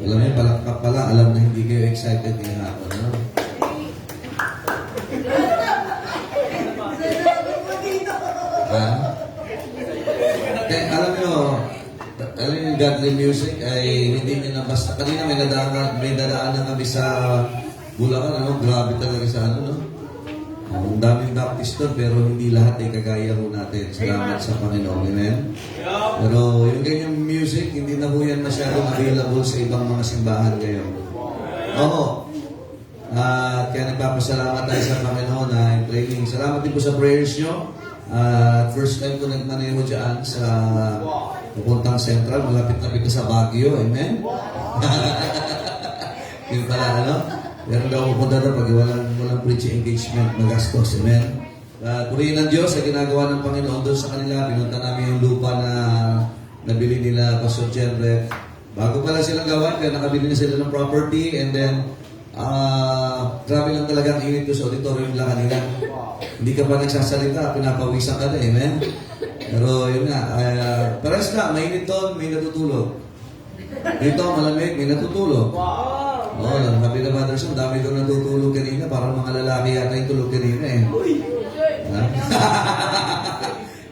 Alam mo, palakpak pala, alam na hindi kayo excited ngayong hapon, no? Ha? Alam nyo, yung godly music ay hindi nyo na basta. Kanina may dadaan na kami sa Bulacan, ano? Grabe talaga sa ano, no? Ang daming Baptist doon, pero hindi lahat ay kagaya ho natin. Salamat sa Panginoon. Amen? Pero yung ganyang music, hindi na ho yan masyadong available sa ibang mga simbahan ngayon. Oo. At kaya nagpapasalamat tayo sa Panginoon na yung training. Salamat din po sa prayers nyo. First time ko nagmaneho dyan sa pupuntang Central. Malapit-lapit na sa Baguio. Amen? Yun pala, ano? Meron daw pupunta na pag walang preaching engagement, magastos. Amen? Purihin ng Diyos sa ginagawa ng Panginoon doon sa kanila. Pinunta namin yung lupa na nabili nila Pastor Jenref. Bago pala silang gawan, kaya nakabili na sila ng property. And then, grabe lang talaga ang init ko sa auditorium lang kanila. Hindi ka pa nagsasalita, pinapawisan ka na. Amen? Pero yun nga, pares na, mainit doon, may natutulog. Dito, malamig, may natutulog. Oo, sabi na Mother Sam, dami doon natutulog kanina. Parang mga lalaki yata yung tulog kanina eh.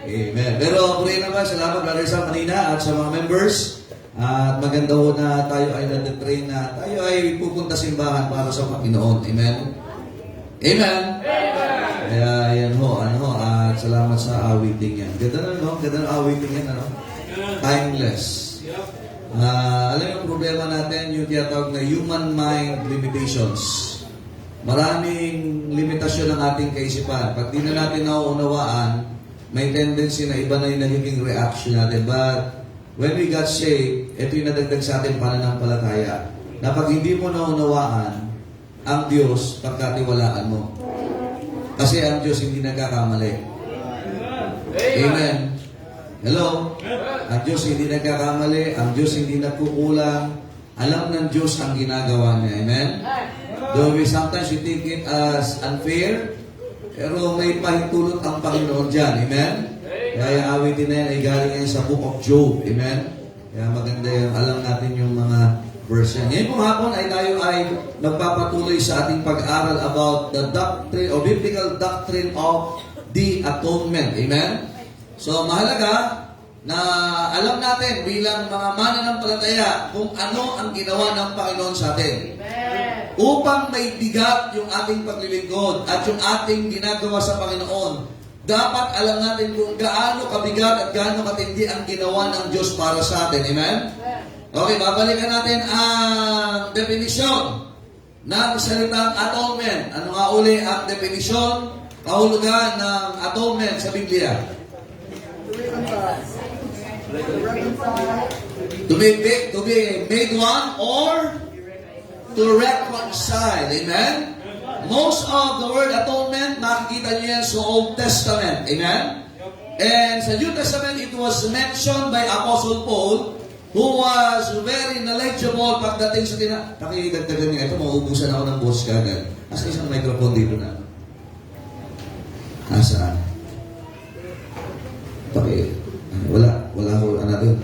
Amen. Pero puri naman, salamat Brother Sam kanina at sa mga members. At maganda ho na tayo ay nade-train na tayo ay pupunta simbahan para sa Panginoon. Amen? Amen? Kaya yan ho, at salamat sa awiting yan. Ganda na, no? Ganda na awiting yan, ano? Timeless. Alam yung problema natin, yung tinatawag na human mind limitations. Maraming limitasyon ng ating kaisipan. Pag di na natin nauunawaan, may tendency na iba na yung nagiging reaction natin. But when we got saved, ito yung nadagdag sa ating pananampalataya. Na pag hindi mo naunawaan ang Diyos, pagkatiwalaan mo. Kasi ang Diyos hindi nagkakamali. Amen. Hello? Ang Diyos hindi nagkakamali, ang Diyos hindi nagkukulang. Alam ng Diyos ang ginagawa niya. Amen? Though sometimes we take it as unfair, pero may pahintulot ang Panginoon dyan. Amen? Kaya awitin na yan ay galing yan sa Book of Job. Amen? Kaya maganda yung alam natin yung mga verse yan. Ngayon pong hapon ay tayo ay magpapatuloy sa ating pag-aral about the doctrine or biblical doctrine of the atonement. Amen? So, mahalaga na alam natin bilang mga mananampalataya kung ano ang ginawa ng Panginoon sa atin. Amen. Upang may bigat yung ating paglilingkod at yung ating ginagawa sa Panginoon, dapat alam natin kung gaano kabigat at gaano katindi ang ginawa ng Diyos para sa atin. Amen? Okay, babalikan natin ang definisyon ng salitang atonement. Ano nga uli ang definisyon, kahulugan ng atonement sa Biblia? To be made one or to reconcile. Amen? Most of the word atonement, makikita niyo yan sa Old Testament. Amen? And sa New Testament, it was mentioned by Apostle Paul, who was very knowledgeable pagdating sa pakidagdagan niya. Ito, mauubusan ako ng boss kagad. Asa isang microphone dito na? Asaan? Wala ho, natin.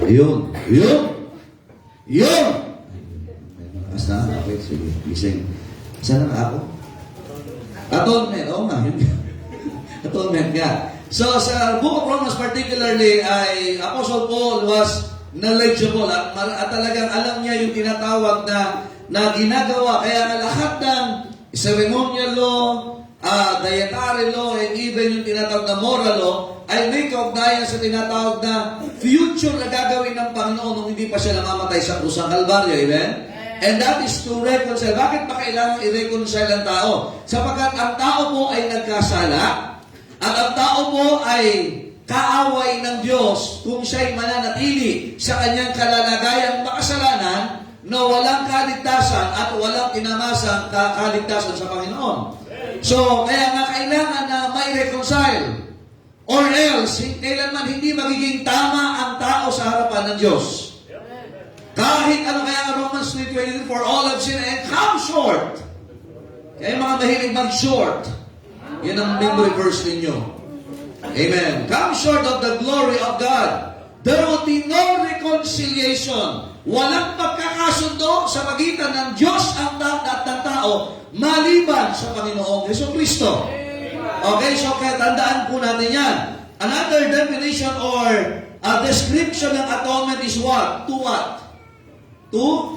Yun! Asa na? Okay, sige. Gising. Saan na ako? Atonement. Oo nga. Atonement nga. So, sa Book of Romans particularly, ay Apostle Paul was knowledgeable at talagang alam niya yung tinatawag na ginagawa. Kaya lahat ng ceremonial law, dietary law, and even yung tinatawag na moral law, ay may kaugnayan sa tinatawag na future na gagawin ng Panginoon nung hindi pa siya namamatay sa krus ng Kalbaryo. Amen? And that is to reconcile. Bakit pa kailangan i-reconcile ang tao? Sapagkat ang tao po ay nagkasala, at ang tao po ay kaaway ng Diyos kung siya'y mananatili sa kanyang kalalagayang makasalanan na walang kaligtasan at walang tinamasang kaligtasan sa Panginoon. So, kaya nga kailangan na may reconcile. Or else, kailanman hindi magiging tama ang tao sa harapan ng Diyos. Kahit ano kaya ang Romans 3:23, for all have sinned and come short. Kaya mga mahilig mag-short. Yan ang memory verse ninyo. Amen. Come short of the glory of God. there will be no reconciliation. Walang pagkakasundo sa pagitan ng Diyos at ng tao maliban sa Panginoong Jesucristo. Okay, so kaya tandaan po natin yan. Another definition or a description ng atonement is what? To what? To?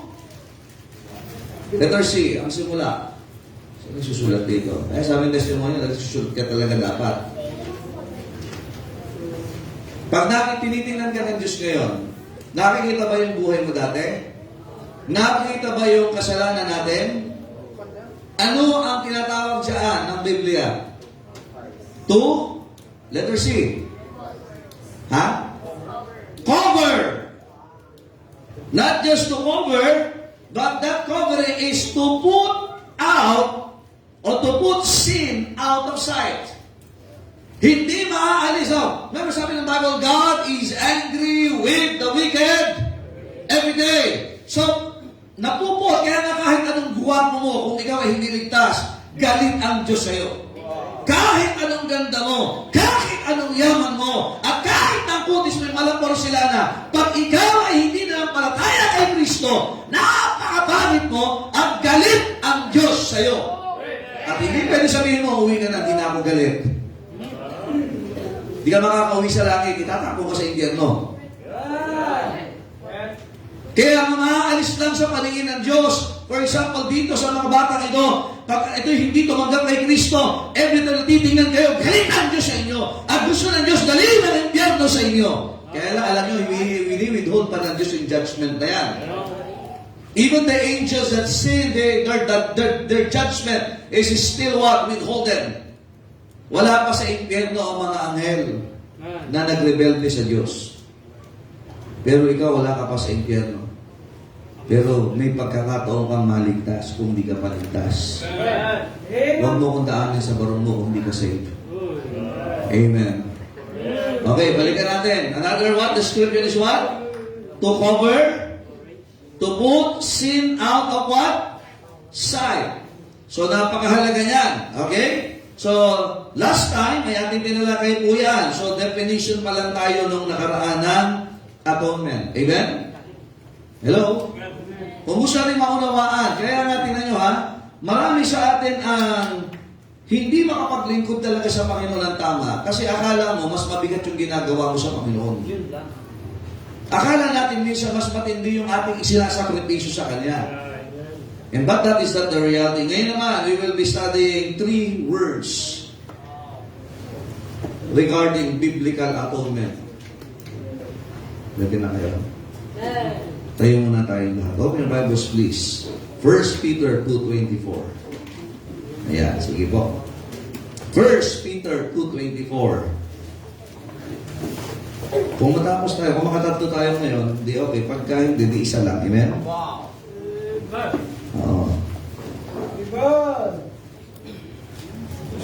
Letter C, ang simula. Sino susulat dito? Sa aming testimony, nagsusulat ka talaga dapat. Pag tinitingnan ka ng Diyos ngayon, nakikita ba yung buhay mo dati? Nakikita ba yung kasalanan natin? Ano ang tinatawag dyan ng Biblia? To? Letter C. Ha? Cover! Not just to cover, but that covering is to put out or to put sin out of sight. Hindi maaalis. Remember sabi ng Bible, God is angry with the wicked every day. So, napupot, kaya nga kahit anong guwapo mo, kung ikaw ay hindi ligtas, galit ang Diyos sa'yo. Kahit anong ganda mo, kahit anong yaman mo, at kahit ang kutis mo malapor sila na, pag ikaw ay hindi nanampalataya kay Kristo, napakapangit mo at galit ang Diyos sa'yo. At hindi pwede sabihin mo, uwi ka na, hindi na ako galit. Hindi ka makakauwi sa langit, itatakbo ka sa impyerno. Kaya maaalis lang sa paningin ng Diyos. For example, dito sa mga batang ito, pag ito hindi tumanggap kay Kristo, every time titingnan kayo, galit ang Diyos sa inyo. At gusto ng Diyos, dalhin ang impyerno sa inyo. Kaya lang, alam nyo, withhold pa ng Diyos yung judgment na yan. Even the angels that sin, their judgment is still what? Withholden. Wala pa sa impyerno ang mga anghel na nagrebelde sa Diyos. Pero ikaw, wala ka pa sa impyerno. Pero may pagkakataon kang maligtas kung di ka paligtas. Huwag mo kong daanin sa barong mo kung di ka saved. Amen. Okay, balikan natin. Another what? The scripture is what? To cover, to put sin out of what? Sight. So, napakahalaga yan. Okay? So, last time, ay ating tinalakay po yan. So, definition pa lang tayo nung nakaraan ng atonement. Amen? Hello? Kung gusto rin maunawaan, kaya nga tingnan nyo ha, marami sa atin ang hindi makapaglingkod talaga sa Panginoon ng tama kasi akala mo mas mabigat yung ginagawa mo sa Panginoon. Akala natin minsan mas matindi yung ating isinasakripisyo sa Kanya. And but that is not the reality. Ngayon naman, we will be studying 3 words regarding biblical atonement. Pwede na kayo. Tayo muna tayong lahat. Open your Bibles, please. 1 Peter 2:24. Ayan, sige po. 1 Peter 2:24. Kung matapos tayo, kung makatatlo tayo ngayon, di okay. Pagka hindi, di isa lang. Amen? Wow. Oo.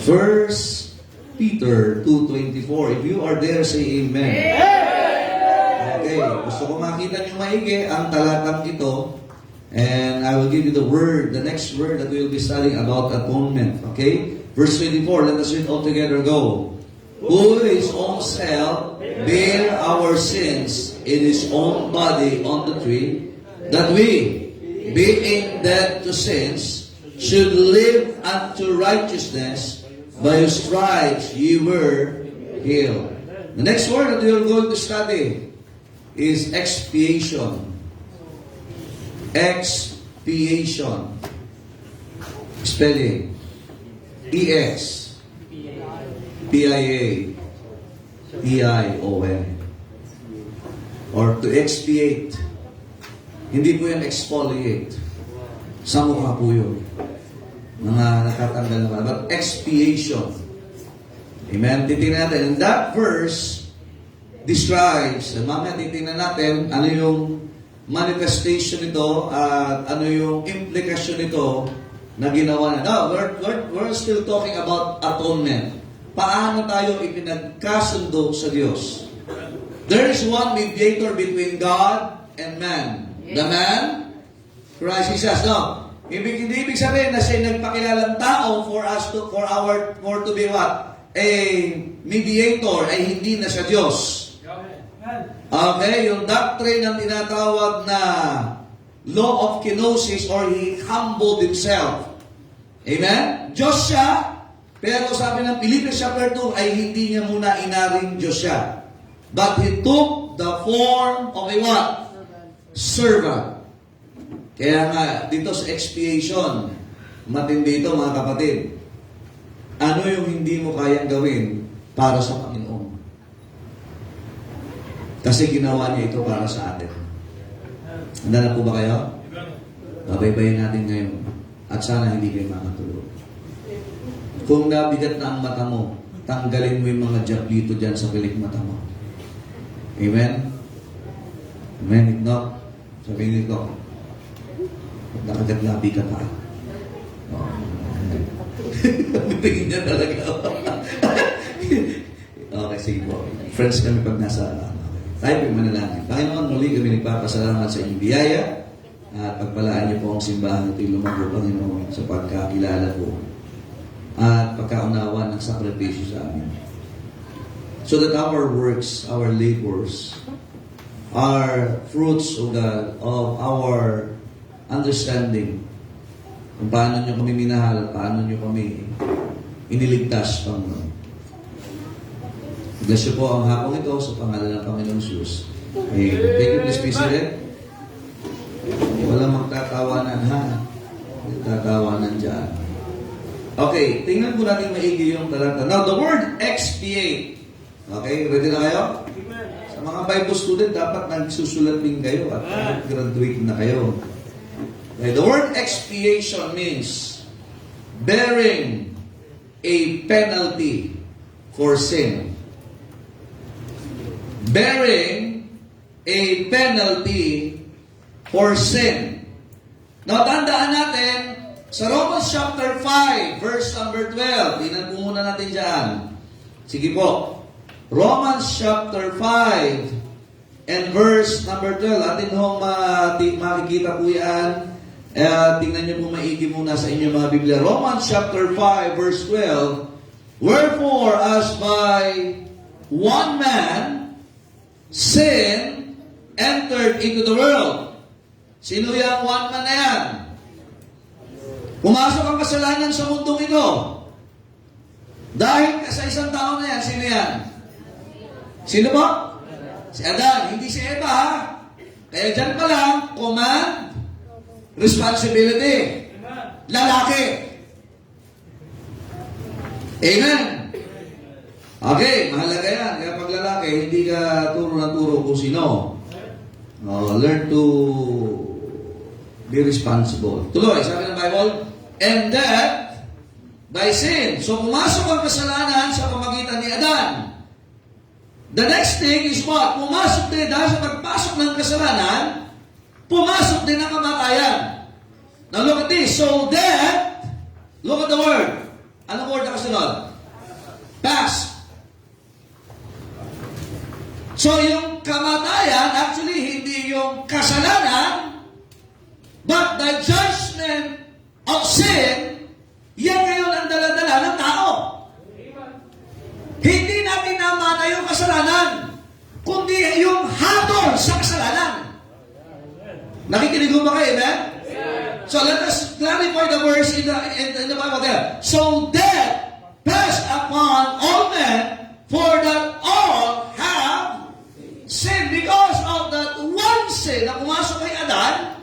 1 Peter 2:24. If you are there, say amen. Okay, gusto ko makita niyo maigi ang talatang ito. And I will give you the word, the next word that we will be studying about atonement. Okay? Verse 24, let us read all together. Go. Who his own self bare our sins in his own body on the tree, that we, being dead to sins, should live unto righteousness, by whose stripes ye were healed. The next word that we are going to study is expiation. Expiation. Spelling. E-X. P-I-A. P-I-O-N. Or to expiate. Hindi po yan exfoliate. Sa mukha po yun. Mga natatanggal naman. But expiation. Amen? Titingnan natin. And that verse describes, mamaya titingnan natin ano yung manifestation nito at ano yung implication nito na ginawa na. Now, we're still talking about atonement. Paano tayo ipinagkasundo sa Diyos? There is one mediator between God and man. The man, Christ Jesus. No, hindi ibig sabihin na siya nagpakilalang tao for to be what? A mediator ay hindi na siya Diyos. Okay, yung doctrine ng tinatawag na law of kenosis or he humbled himself. Amen? Diyos siya, pero sabi ng Philippians chapter 2 ay hindi niya muna inaring Diyos siya. But he took the form of a what? Servant. Kaya nga, dito sa expiation, matindi ito mga kapatid. Ano yung hindi mo kayang gawin para sa Panginoon? Kasi ginawa niya ito para sa atin. Handa na po ba kayo? Babaybayin natin ngayon. At sana hindi kayo makatulog. Kung nabigat na ang mata mo, tanggalin mo yung mga jablito dyan sa pilik mata mo. Amen? Amen? If not, sabihin nito, nakagaglabi ka pa. Oh. Tingin niya talaga. Okay, sige po. Friends kami pag nasa tayo po manalangin. Panginoon, muli kami nagpapasalamat sa inyong biyaya at pagpalaan niyo po ang simbahan ito'y lumago, Panginoon, sa pagkakilala po at pagkaunawa ng sakripisyo sa amin. So that our works, our labors, are fruits of our understanding kung paano nyo kami minahal at paano nyo kami iniligtas, Panginoon. Bless you po ang hapong ito sa pangalan ng Panginoon Jesus. Amen. Thank you, please be seated. Walang magtatawanan, ha? Magtatawanan dyan. Okay, tingnan po natin maigi yung talata. Now, the word expiate. Okay, ready na kayo? Sa mga Bible student, dapat nagsusulat din kayo at graduate na kayo. Okay, the word expiation means bearing a penalty for sin. Bearing a penalty for sin. Now, tandaan natin, sa Romans chapter 5, verse number 12, tingnan po muna natin dyan. Sige po. Romans chapter 5 and verse number 12. Atin hong makikita po yan. Tingnan niyo po maigi muna sa inyong mga Biblia. Romans chapter 5, verse 12. Wherefore, as by one man sin entered into the world. Sino yung one man na yan? Pumasok ang kasalanan sa mundong ito. Dahil sa isang tao na yan, sino yan? Sino po? Si Adan, hindi si Eva, ha? Kaya dyan pa lang, command, responsibility. Lalaki. Amen. Okay, mahalaga yan. Kaya pag lalaki, hindi ka turo na turo kung sino. Learn to be responsible. Tuloy, sabi ng Bible, and that by sin. So, pumasok ang kasalanan sa pamagitan ni Adan. The next thing is what? Pumasok din, dahil sa pagpasok ng kasalanan, pumasok din ang kamatayan. Now, look at this. So, that, look at the word. Anong word na kasunod? Past. So, yung kamatayan, actually, hindi yung kasalanan, but the judgment of sin, yan ngayon ang dala-dala ng tao. Hindi natin namana yung kasalanan, kundi yung hatol sa kasalanan. Nakikinig mo ba kayo, amen? So let us clarify the verse in the Bible there. So death passed upon all men, for that all have sinned. Because of that one sin na pumasok kay Adan,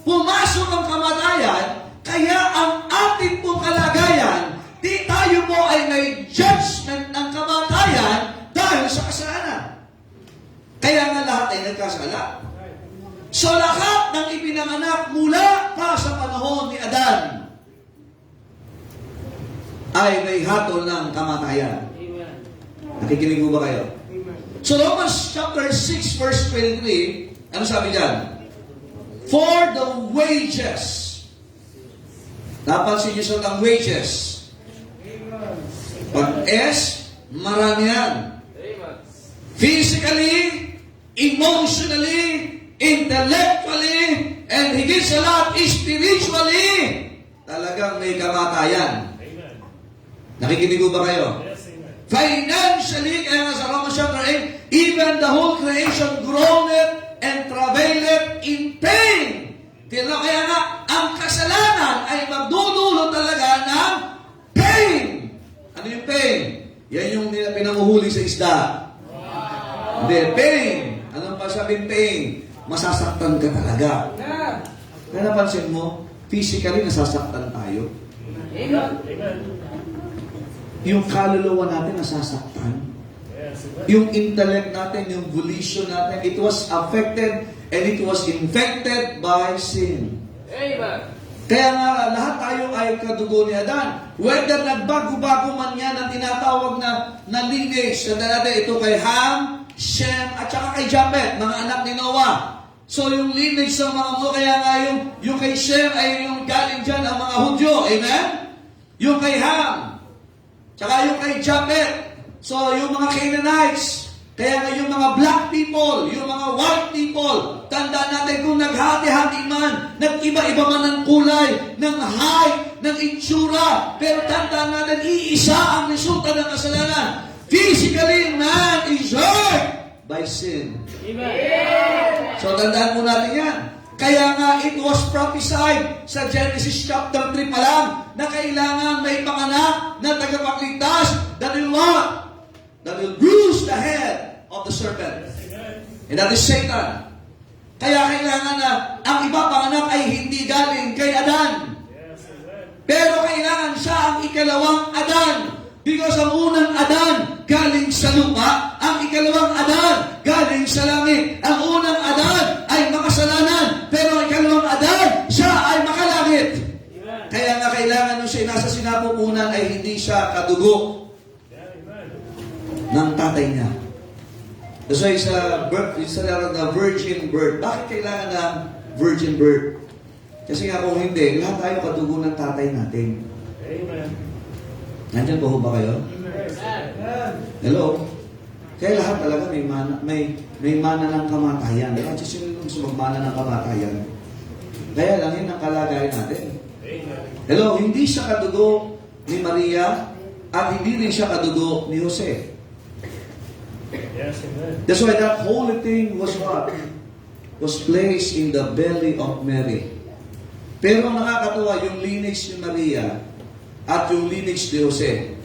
pumasok ang kamatayan, kaya ang ating pong kalagayan, di tayo po ay may judgment ng kamatayan dahil sa kasalanan. Kaya nga lahat ay nagkasala. So lahat ng ipinanganak mula pa sa panahon ni Adan ay may hatol ng kamatayan. Nakikinig mo ba kayo? So Romans chapter 6 verse 23, ano sabi dyan? For the wages. Napansin niyo sa wages. Pag S, marami yan. Physically, emotionally, intellectually, and higit sa lahat, spiritually, talagang may kamatayan. Nakikinig ba kayo? Financially, kaya nga sa Romans chapter 8, even the whole creation groaneth and travaileth in pain. Kaya nga, ang kasalanan ay magdudulot talaga ng pain. Ano yung pain? Yan yung pinanguhuli sa isda. Hindi, pain. Anong pa sabing pain? Masasaktan ka talaga. Kaya napansin mo, physically nasasaktan tayo. Yung kaluluwa natin nasasaktan. Yung intellect natin, yung volition natin, it was affected and it was infected by sin. Kaya nga, lahat tayo ay kadugo ni Adan. Whether nagbago-bago man yan ang tinatawag na lineage, tanda natin ito kay Ham, Shem, at saka kay Japhet, mga anak ni Noah. So yung lineage ng mga mo, kaya nga yung kay Shem ay yung galing dyan ang mga Hudyo. Amen? Yung kay Ham, tsaka yung kay Japhet. So yung mga Canaanites, kaya nga yung mga black people, yung mga white people, tandaan natin kung naghati-hati man, nag-iba-iba man ng kulay, ng height, ng itsura, pero tandaan natin, iisa ang resulta ng kasalanan. Physically, man is hurt by sin. Amen. So tandaan mo natin yan. Kaya nga, it was prophesied sa Genesis chapter 3 pa lang na kailangan may panganak na tagapagligtas that will what? That will bruise the head of the serpent. And that is Satan. Kaya kailangan na ang iba panganak ay hindi galing kay Adan. Pero kailangan siya ang ikalawang Adan. Because ang unang Adan galing sa lupa, ang ikalawang Adan galing sa langit. Ang unang Adan ay makasalanan, pero ang ikalawang Adan, siya ay makalangit. Kaya nga kailangan nung siya nasa sinapupunan ay hindi siya kadugo ng tatay niya. So it's a virgin birth. Bakit kailangan ng virgin birth? Kasi nga kung hindi, lahat tayo kadugo ng tatay natin. Amen. Nandiyan po ba kayo? Hello? Kaya lahat talaga may mana ng kamatayan. Kasi sino gusto magmana ng kamatayan? Kaya lang yun ang kalagayan natin. Hello? Hindi siya kadugo ni Maria at hindi rin siya kadugo ni Jose. That's why that holy thing was what? Was placed in the belly of Mary. Pero ang nakakatuwa, yung lineage ni Maria at yung lineage ni Jose,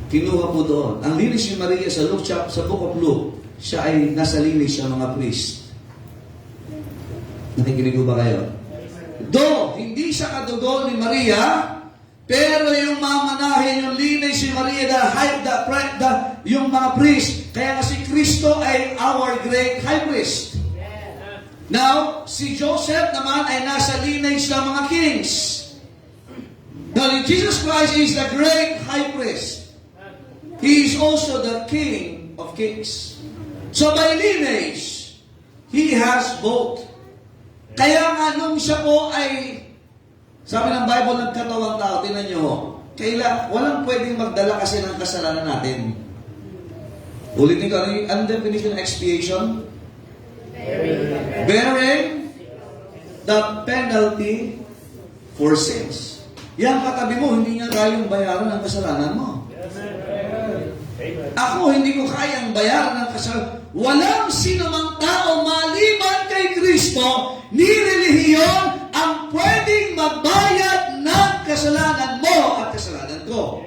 kinuha po doon. Ang lineage ni Maria sa Book of Luke, siya ay nasa lineage ng mga priest. Nakikinig ba kayo? Do, hindi siya kadugo ni Maria, pero yung mamanahin, yung lineage ni Maria, yung mga priest. Kaya nga si Kristo ay our great high priest. Now, si Joseph naman ay nasa lineage ng mga kings. Now, Jesus Christ is the great high priest. He is also the King of kings. So by lineage, He has both. Kaya nga nung siya po ay, sabi ng Bible, nagkatawang tao, tinan nyo, walang pwedeng magdala kasi ng kasalanan natin. Ulitin ko, ano definition of expiation? Bearing the penalty for sins. Yan katabi mo, hindi niya kayang bayaran ang kasalanan mo. Ako, hindi ko kayang bayaran ang kasalanan. Walang sinumang tao maliban kay Kristo ni relihiyon ang pwedeng magbayad ng kasalanan mo at kasalanan ko.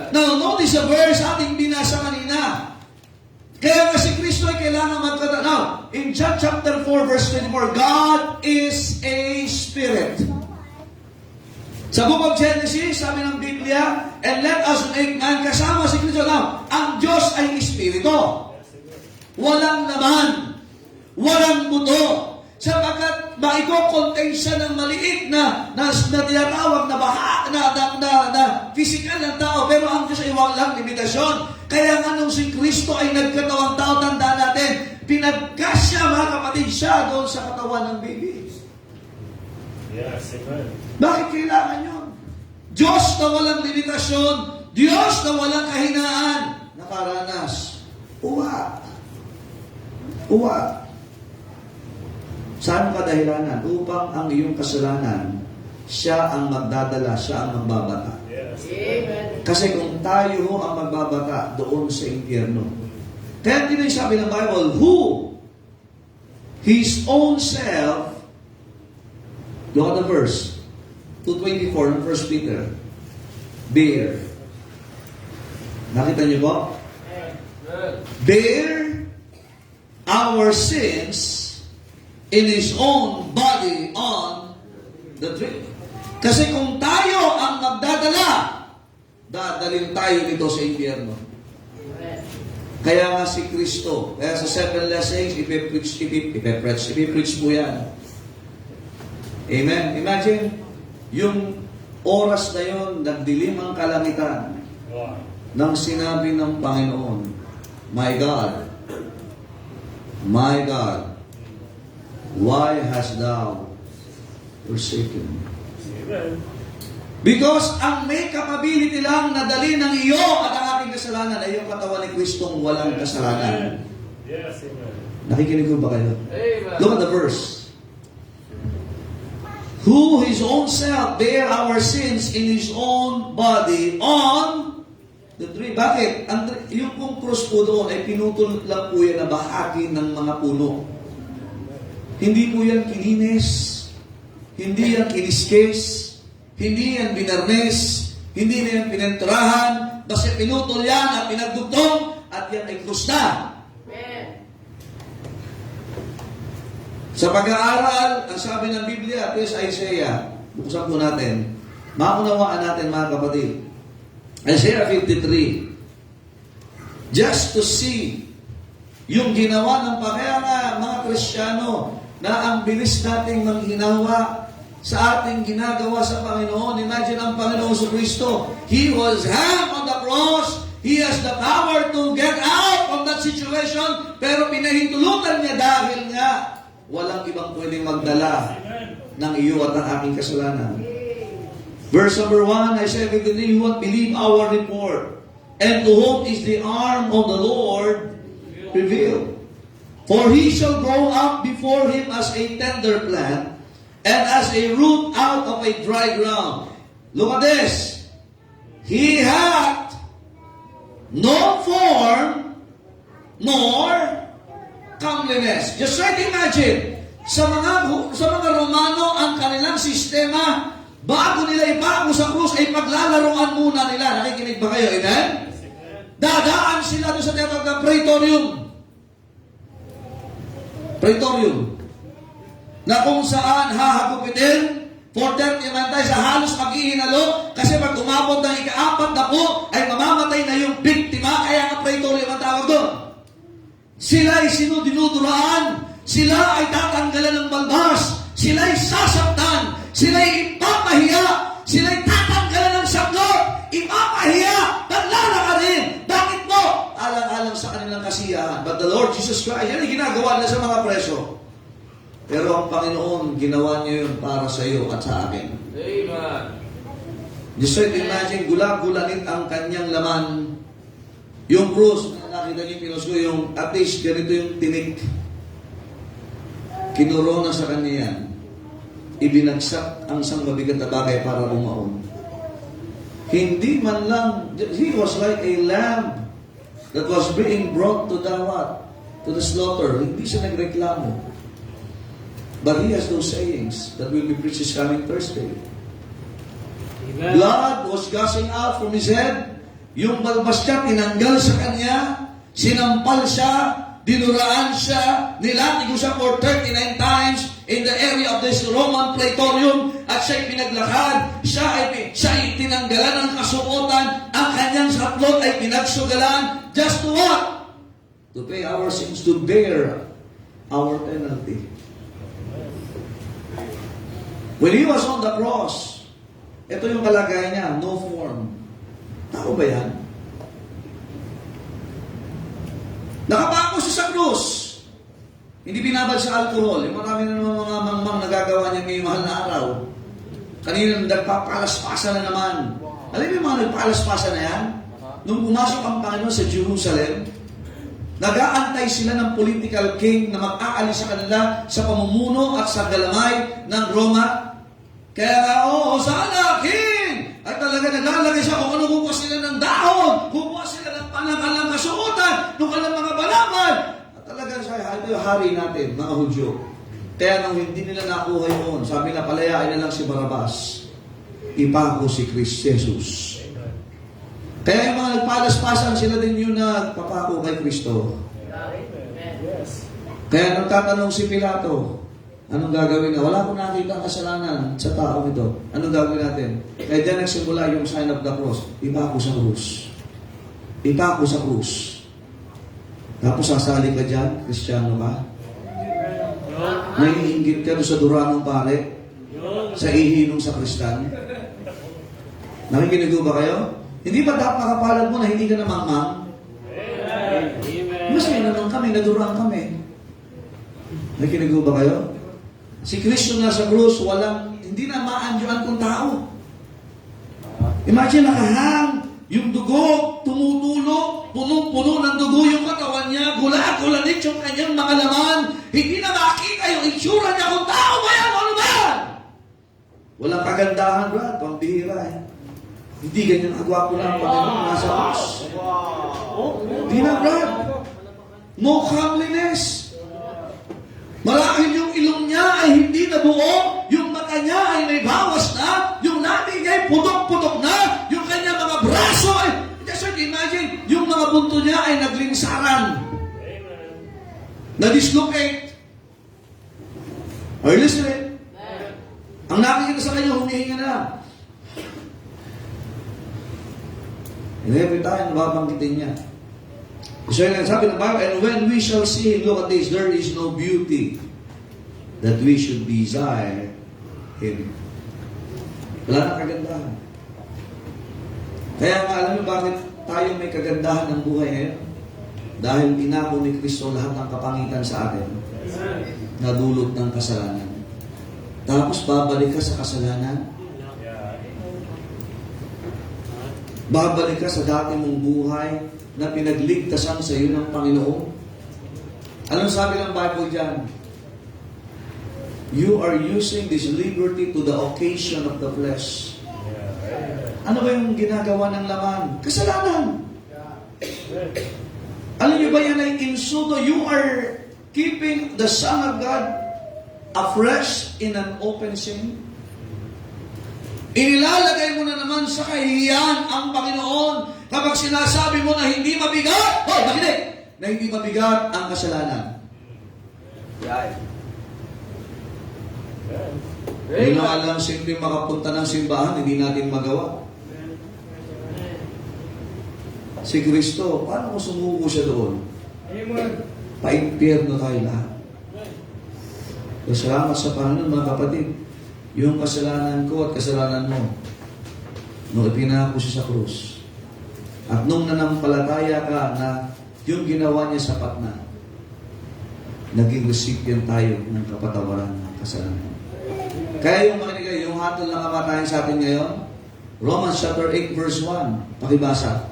Now, notice the verse ating binasa kanina. Kaya nga si Kristo ay kailangan magkata. Now, in John chapter 4, verse 24, God is a spirit. Sa Book of Genesis, sabi ng Biblia, and let us make man, kasama si Kristo. Now, ang Diyos ay espiritu. Walang laman, walang buto. Sapagkat maiko-contain siya ng maliit na tinatawag na physical ng tao, pero ang Diyos ay walang limitasyon. Kaya nga nung si Kristo ay nagkatawang tao, tandaan natin, pinagkasya, mga kapatid, siya doon sa katawan ng baby. Yes, amen. Bakit kailangan yun? Diyos na walang limitasyon, Diyos na walang kahinaan, nakaranas. Uwa. Saan kadahilanan? Upang ang iyong kasalanan, siya ang magdadala, siya ang magbabata. Yes. Amen. Kasi kung tayo ho ang magbabata doon sa impyerno. Kaya din sabi ng Bible, who his own self, look at the verse, 2:24 ng 1 Peter, bear. Nakita niyo po? Bear our sins in His own body on the tree. Kasi kung tayo ang magdadala, dadalhin tayo dito sa impyerno. Kaya nga si Kristo, kaya sa 7 lessons, ipipreach mo yan. Amen? Imagine, yung oras na yon, nagdilim ang kalangitan Wow. nang sinabi ng Panginoon, my God, why hast thou forsaken me? Amen. Because ang may capability lang na dali ng iyo at ang aking kasalanan ay yung katawan ni Kristong walang kasalanan. Yes, amen. Nakikinig ko ba kayo? Amen. Look at the verse. Who his own self bear our sins in his own body on the tree. Bakit? Yung pong cross po doon ay pinutol lang po yan na bahagi ng mga puno. Hindi po yan kilinis. Hindi yan kiniskes. Hindi yan binarnes. Hindi na yan pinenturahan. Basta pinutol yan at pinagdugtong at yan ay krus na. Sa pag-aaral, ang sabi ng Biblia, ito is Isaiah. Buksan po natin. Maunawaan natin mga kapatid. Isaiah 53. Just to see yung ginawa ng kaya nga mga Kristiyano na ang bilis nating manghinawa sa ating ginagawa sa Panginoon. Imagine ang Panginoon sa Kristo. He was hung on the cross. He has the power to get out from that situation. Pero pinahintulutan niya dahil nga walang ibang pwedeng magdala ng iyo at ng aking kasalanan. Verse number 1, Isaiah 53, who hath believed our report, and to whom is the arm of the Lord revealed. For he shall grow up before him as a tender plant, and as a root out of a dry ground. Look at this. He hath no form, nor comeliness. Just try to imagine, sa mga Romano, ang kanilang sistema, bago nila ipago sa krus, ay paglalaroan muna nila. Nakikinig ba kayo? Amen? Dadaan sila doon sa tinatawag na praetorium. Praetorium. Na kung saan hahagupitin for 30 tayo sa halos maghihinalo kasi pag umabot ng ika-4 na po ay mamamatay na yung biktima, kaya nga praetorium ang tawag doon. Sila ay dinuduraan, sila ay tatanggalan ng balbas, sila ay sasaktan, sila ay ipapahiya, sila ay tatanggalan ng saklot, ipapahiya, paglalakarin. Bakit mo? Alang-alang sa kanilang kasiyahan. But the Lord Jesus Christ, yan ay ginagawa nila sa mga preso. Pero ang Panginoon, ginawa niya yun para sa iyo at sa akin. Amen. Just try to imagine, gulag-gulanin ang kanyang laman. Yung krus, nakita niyo yung pinos ko, yung at least ganito yung tinik. Kinurona sa kanya yan. Ibinagsak ang isang mabigat na bagay para bumaon. Hindi man lang, he was like a lamb that was being brought to the what? To the slaughter. Hindi siya nagreklamo. But he has those sayings that will be preached this coming Thursday. Amen. Blood was gushing out from his head. Yung balbas niya, tinanggal sa kanya, sinampal siya, dinuraan siya, nilatigo siya for 39 times in the area of this Roman praetorium at siya'y pinaglakad, siya ay tinanggalan ng kasuotan, ang kanyang saplot ay pinagsugalan, just to what? To pay our sins, to bear our penalty. When he was on the cross, ito yung kalagayan niya, no form. Tao ba yan? Nakapako siya sa krus. Hindi binabad sa alcohol. Yung marami na naman mga mangmang nagagawa niya ngayong mahal na araw. Kanina nagpapalaspasa na naman. Alam mo yung mga nagpapalaspasa na yan? Nung pumasok ang Panginoon sa Jerusalem, nag-aantay sila ng political king na mag-aalis sa kanila sa pamumuno at sa galamay ng Roma. Kaya nga, Hosanna, King! Ay talaga naglalagay siya kung ano kukuha sila ng dahon, kukuha sila ng panakalang kasuotan, nung kanilang mga balaman. At talaga siya, ito yung hari natin, mga Hudyo. Kaya nung hindi nila nakuha yun, sabi na palayain na lang si Barabas, ipako si Christ Jesus. Amen. Kaya yung mga nagpalaspasan, sila din yung nagpapako kay Kristo. Amen. Yes. Kaya nung tatanong si Pilato, anong gagawin na? Wala akong nakita ang kasalanan sa taong ito. Anong gagawin natin? Kaya dyan nagsimula yung sign of the cross. Ipako sa krus. Ipako sa krus. Tapos sasali ka dyan, Kristiyano ka. Naiinggit ka doon sa duranong pare, sa ihinong sa kristan. Nakikinig ba kayo? Hindi ba dapat makapalag mo na hindi ka na mamang? Masaya naman kami, naduraan kami. Nakikinig ba kayo? Si Kristo na sa krus, hindi na maandyuan kung tao. Imagine, nakahang, yung dugo, tumutulo, punong-puno ng dugo yung katawan niya, gula-gulanit yung kanyang mga laman, hindi na makita yung itsura niya kung tao ba yan o ano ba? Walang kagandahan, Brad, pambihira eh. Hindi ganyan kagwapo na ang Panginoon nasa krus. Hindi na, Brad. No comeliness. Marahil yung ilong niya ay hindi nabuo, yung mata niya ay may bawas na, yung nabi niya ay putok-putok na, yung kanya mga braso ay, just imagine, yung mga bunto niya ay naglingsaran, Amen. na-dislocate. Are you listening? Ang nakikita sa kanya, humihinga na lang. And every time, babangkitin niya. So yun ang sabi ng Bible, and when we shall see him, look at this, there is no beauty that we should desire him. Wala na kagandahan. Kaya nga, alam mo bakit tayo may kagandahan ng buhay ngayon? Dahil inako ni Kristo lahat ng kapangitan sa atin na dulot ng kasalanan. Tapos babalik ka sa kasalanan. Babalik ka sa dati mong buhay na pinagligtasan sa iyo ng Panginoon. Anong sabi ng Bible dyan? You are using this liberty to the occasion of the flesh. Ano ba yung ginagawa ng laman? Kasalanan. Alam niyo ba yan ay insulto? You are keeping the Son of God afresh in an open sin. Inilalagay mo na naman sa kahihiyan ang Panginoon kapag sinasabi mo na hindi mabigat, makinig, na hindi mabigat ang kasalanan. Hindi na alam simple makapunta ng simbahan, hindi natin magawa. Si Kristo, paano kung sumuko siya doon? Pa-impyerno tayo lahat. Salamat sa Panginoon, mga kapatid. Yung kasalanan ko at kasalanan mo, nung ipinako siya sa krus, at nung nanampalataya ka na yung ginawa niya sapat na, naging recipient tayo ng kapatawaran ng kasalanan. Kaya yung makinig, yung hatol na kamatayan sa atin ngayon, Romans chapter 8 verse 1, pakibasa.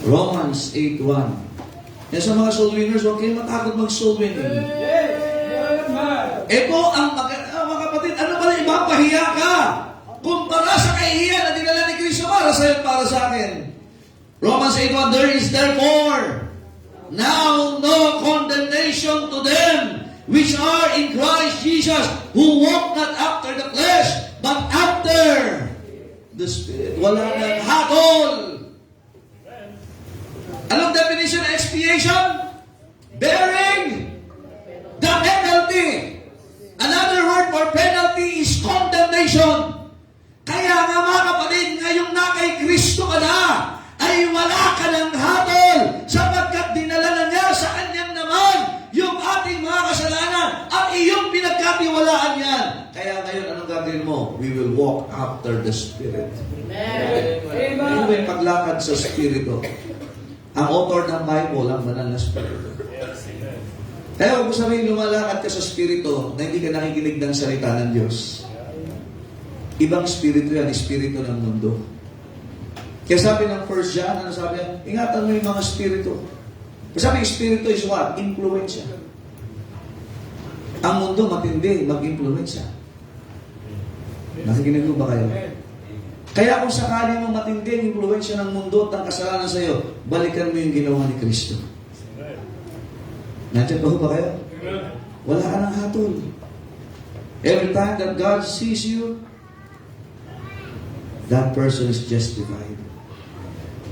Romans 8:1. Yan sa mga soul winners, huwag kayo matakot mag-soul winning. Ito ang mga kapatid, ano ba na ipapahiya ka? Kumpara sa kahihiyan na dinala ni Kristo para sa iyo, para sa akin. Romans 8:1, there is therefore now no condemnation to them which are in Christ Jesus, who walk not after the flesh, but after the Spirit. Wala nang hatol. Anong definition of expiation? Bearing the penalty. Another word for penalty is condemnation. Kaya nga mga kapatid, ngayong na kay Kristo ka na, ay wala ka ng hatol sapagkat dinala na niya sa kanyang naman yung ating mga kasalanan at iyong pinagkatiwalaan yan. Kaya ngayon, anong gagawin mo? We will walk after the Spirit. Amen. Ano ba yung paglakad sa Spirito? Ang author ng Bible, ang banal na Spirito. Yes, amen. Kaya huwag mo sabihin, lumalakad ka sa Spirito na hindi ka nakikinig ng salita ng Diyos. Ibang Spirito yan, Spirito ng mundo. Kaya sabi ng 1 John, ano sabi yan? Ingatan mo yung mga Spirito. Kasi sabi, Spirito is what? Influensya. Ang mundo matindi, mag-influensya. Nakikinig ko ba kayo? Kaya kung sakali mo matindi ang impluwensya ng mundo at ng kasalanan sa iyo, balikan mo yung ginawa ni Kristo. Nandiyan ba kayo? Wala ka ng hatol. Every time that God sees you, that person is justified.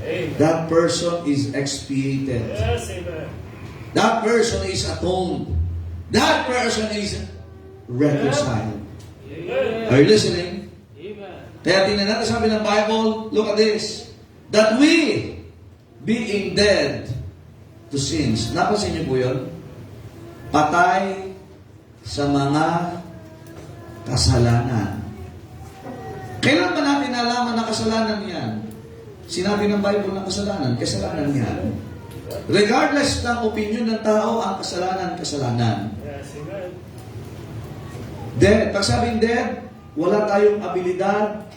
Amen. That person is expiated. Yes, amen. That person is atoned. That person is reconciled. Amen. Are you listening? Amen. Kaya tingnan natin sabi ng Bible, look at this. That we, being dead to sins. Napansin niyo po yun? Patay sa mga kasalanan. Kailan ba natin nalaman na kasalanan yan? Sinabi ng Bible ng kasalanan yan. Regardless ng opinion ng tao, ang kasalanan. Yes, amen. Dead. Pag sabing dead, wala tayong abilidad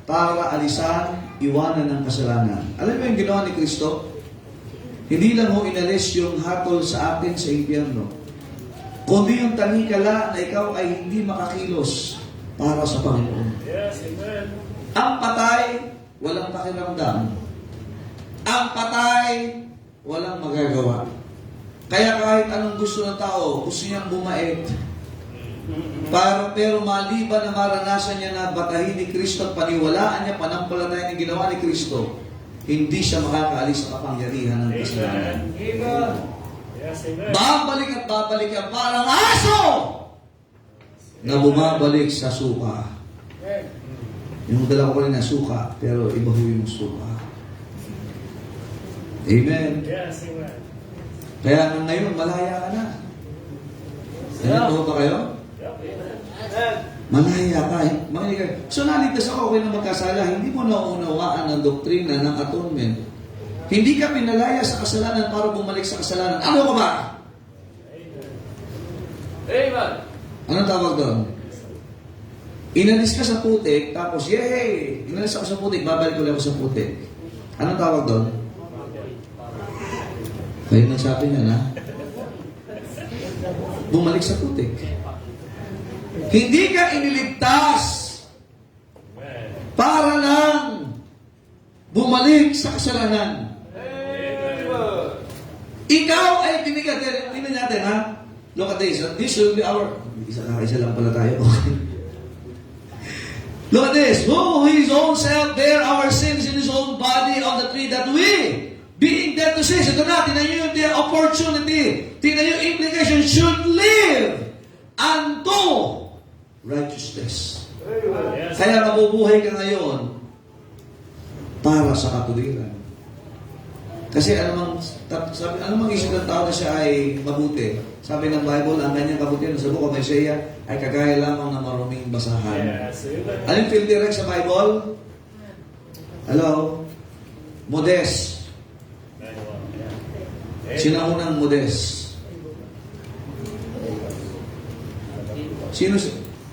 para alisan, iwanan ng kasalanan. Alam mo yung ginawa ni Kristo? Hindi lang ho inalis yung hatol sa atin sa impyerno, kundi yung tanikala na ikaw ay hindi makakilos para sa Panginoon. Yes, amen. Ang patay, walang pakiramdam. Ang patay, walang magagawa. Kaya kahit anong gusto ng tao, gusto niyang bumait. Pero maliban na maranasan niya na batahin ni Kristo at paniwalaan niya, panampalataya ng ginawa ni Kristo, hindi siya makakaalis sa kapangyarihan ng kasalanan. Amen. Yes, amen. Babalik at babalik yan parang aso na bumabalik sa suka. Yung dala ko rin na suka, pero iba ho yung suka. Amen. Yes, amen. Kaya ngayon, malaya ka na. Ganyan ba kayo? Yep, amen. Malaya ka. Makinig ka. So naligtas ako kayo na magkasala. Hindi mo nauunawaan ang doktrina ng atonement. Hindi ka pinalaya sa kasalanan para bumalik sa kasalanan. Ano ka ba? Amen. Anong tawag doon? Inalis ka sa putik, tapos, yay! Inalis ako sa putik, babalik ulit ako sa putik. Anong tawag doon? Kayo nagsabi niya na, bumalik sa putik. Hindi ka iniligtas Amen. para lang bumalik sa kasalanan. Amen. Ikaw ay binigyan. Tingnan natin, ha? Look at this. This will be our... Isa lang pala tayo. Look at this. Who his own self bear our sins in his own body on the tree, that we, being dead to sins, ito na, tingnan nyo yung the opportunity, tingnan nyo yung implication, should live unto righteousness. Yes. Kaya mabubuhay ka ngayon para sa katuwiran. Kasi anumang isip ng tao na siya ay mabuti. Sabi ng Bible, ang kanyang kabutihan sa book of Isaiah ay kagaya lamang ng maruming basahan. Yes, amen. Anong filter sa Bible? Hello? Modest. Sino ang unang modest? Sino?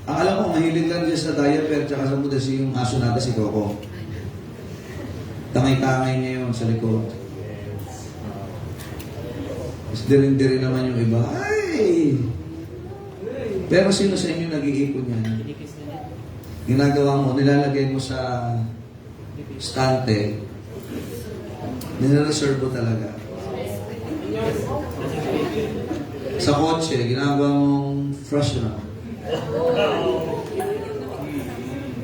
Ang alam ko, mahilig lang dyan sa diaper tsaka sa modest yung aso natin si Coco. Tangay-tangay niya yun sa likod. Dirin-dirin naman yung iba. Ay! Pero sino sa inyo nag-iipon yan? Ginagawa mo, nilalagay mo sa stante, nilareserve mo talaga. Sa kotse, ginagawa mong freshener.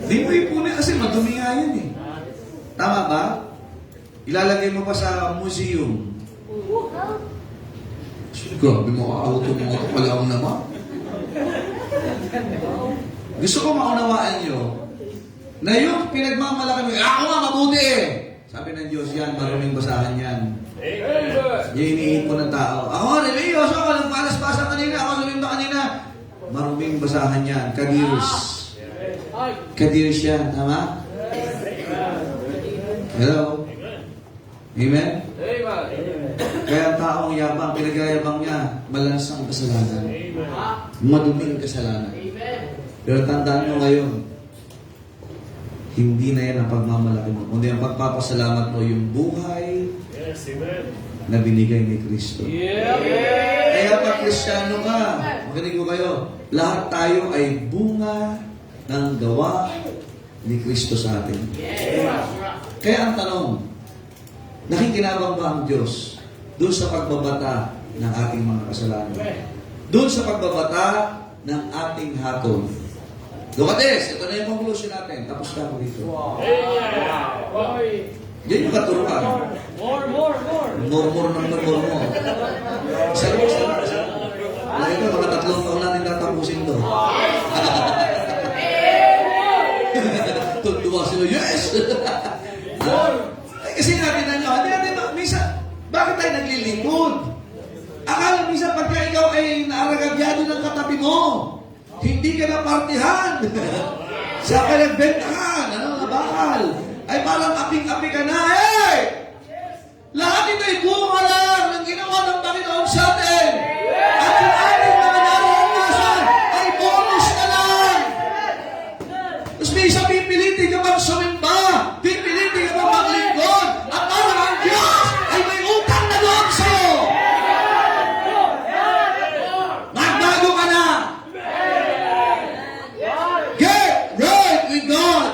Di mo ipunin kasi madumi nga yan eh. Tama ba? Ilalagay mo pa sa museum. Grabe mo ka-auto mo ito pala ako naman. Gusto ko maunawaan nyo na yung pinagmamalaki mo, ako nga mabuti eh. Sabi ng Diyos yan, maruming basahan yan. Amen. Yung iniipon ng tao. Ako, religious ako, nagpalas-pasan kanina, ako sumimba kanina. Maruming basahan yan, kadirs. Kadirs yan, tama? Hello? Amen? Amen. Kaya ang taong yabang, pinagayabang niya, malansang kasalanan. Amen. Maduming kasalanan. Pero tandaan mo ngayon, hindi na yan ang pagmamalaki mo, kundi ang pagpapasalamat mo yung buhay Yes, amen. na binigay ni Kristo. Yeah. Kaya pag Kristiyano ka, makinig ko kayo, lahat tayo ay bunga ng gawa ni Kristo sa atin. Kaya ang tanong, nakikinabang ba ang Diyos doon sa pagbabata ng ating mga kasalanan? Doon sa pagbabata ng ating hatol? Lukates, ito na yung conclusion natin. Tapos na ako dito. Yan yung katuruan. More. Murmur ng murmur mo. Isa. Lagi ko, mga 3 taon natin tatapusin to. Tuntua sila, yes! Ay, kasi natin na nyo, hindi natin, minsan, bakit tayo naglilingkod? Akala minsan pagka ikaw ay naaragabyado ng katabi mo, hindi ka na partihan. Siya ka nagbentahan, bakal. Ay parang aping-api ka na, eh! Lahat ito ay bunga lang ng ginawa ng Panginoon sa atin. At yung ating mga naranasan ay bonus na lang. Tapos may isa pipilitin ka bang sumimba, pipilitin ka bang maglingkod, at parang ang Diyos ay may utang na loob sa'yo. Magbago ka na. Get right with God.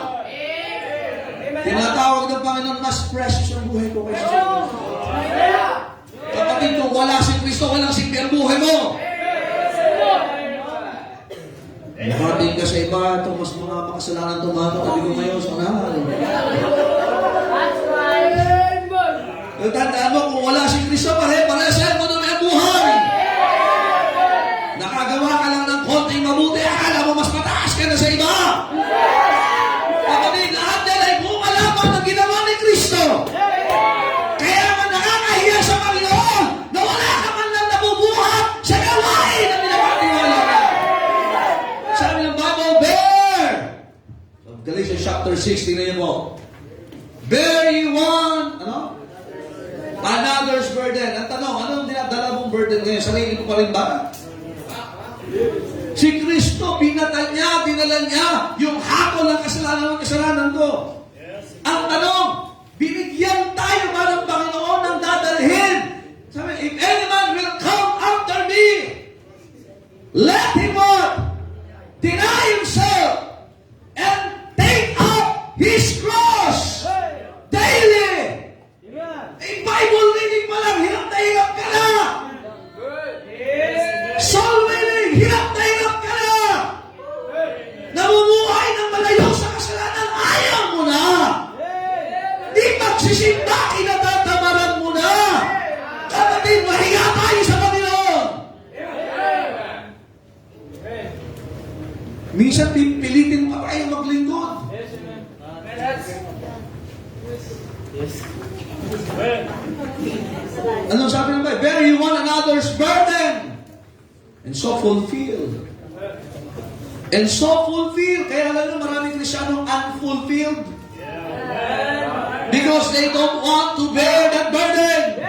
Tinatawag ng Panginoon, mas precious ang buhay ko kaysa sa iyo. Kapatid, kung wala si Kristo, walang silbi ang buhay mo. Nakating ka sa iba, ito mas mga makasalanan tumatatabi ko ngayon sa unahan. Tandaan mo, kung wala si Kristo, pare-paresan mo na may buhay. Nakagawa ka lang ng konting mabuti, akala mo mas mataas ka na sa iba. Kapatid, lahat yan ay bunga lamang ng ginawa ni Kristo. Kaya man nakakahiya sa Panginoon na wala ka man lang nabubuhat sa gawain na pinapatiwala ka. Sabi ng Bible, bear! So, Galatians chapter 6, tingnan niyo po. Bear ye one, another's burden. Ang tanong, anong dinadala mong burden ngayon? Sarili mo pa rin ba? Si Kristo, dinala niya yung hakol ng kasalanan ko. Ang tanong, binigyan tayo ba ng Panginoon ng dadalhin? Sabi, if any man will come after me, let him what? Deny himself and take up his cross daily. Bible reading pa lang, hirap na hirap ka na. Soul winning, hirap na hirap ka na. Namumuhay ng malayo sa kasalanan, ayaw mo na. Di magsisimba, kinatatabaran mo na. Kapatid, mahiya tayo sa Panginoon. Minsan, pilitin mo tayo maglingkod. Anong sabi ng Bible? Bear ye one another's burden and so fulfill. And so fulfill. Kaya alam nyo, maraming Kristiyanong unfulfilled. Because they don't want to bear that burden.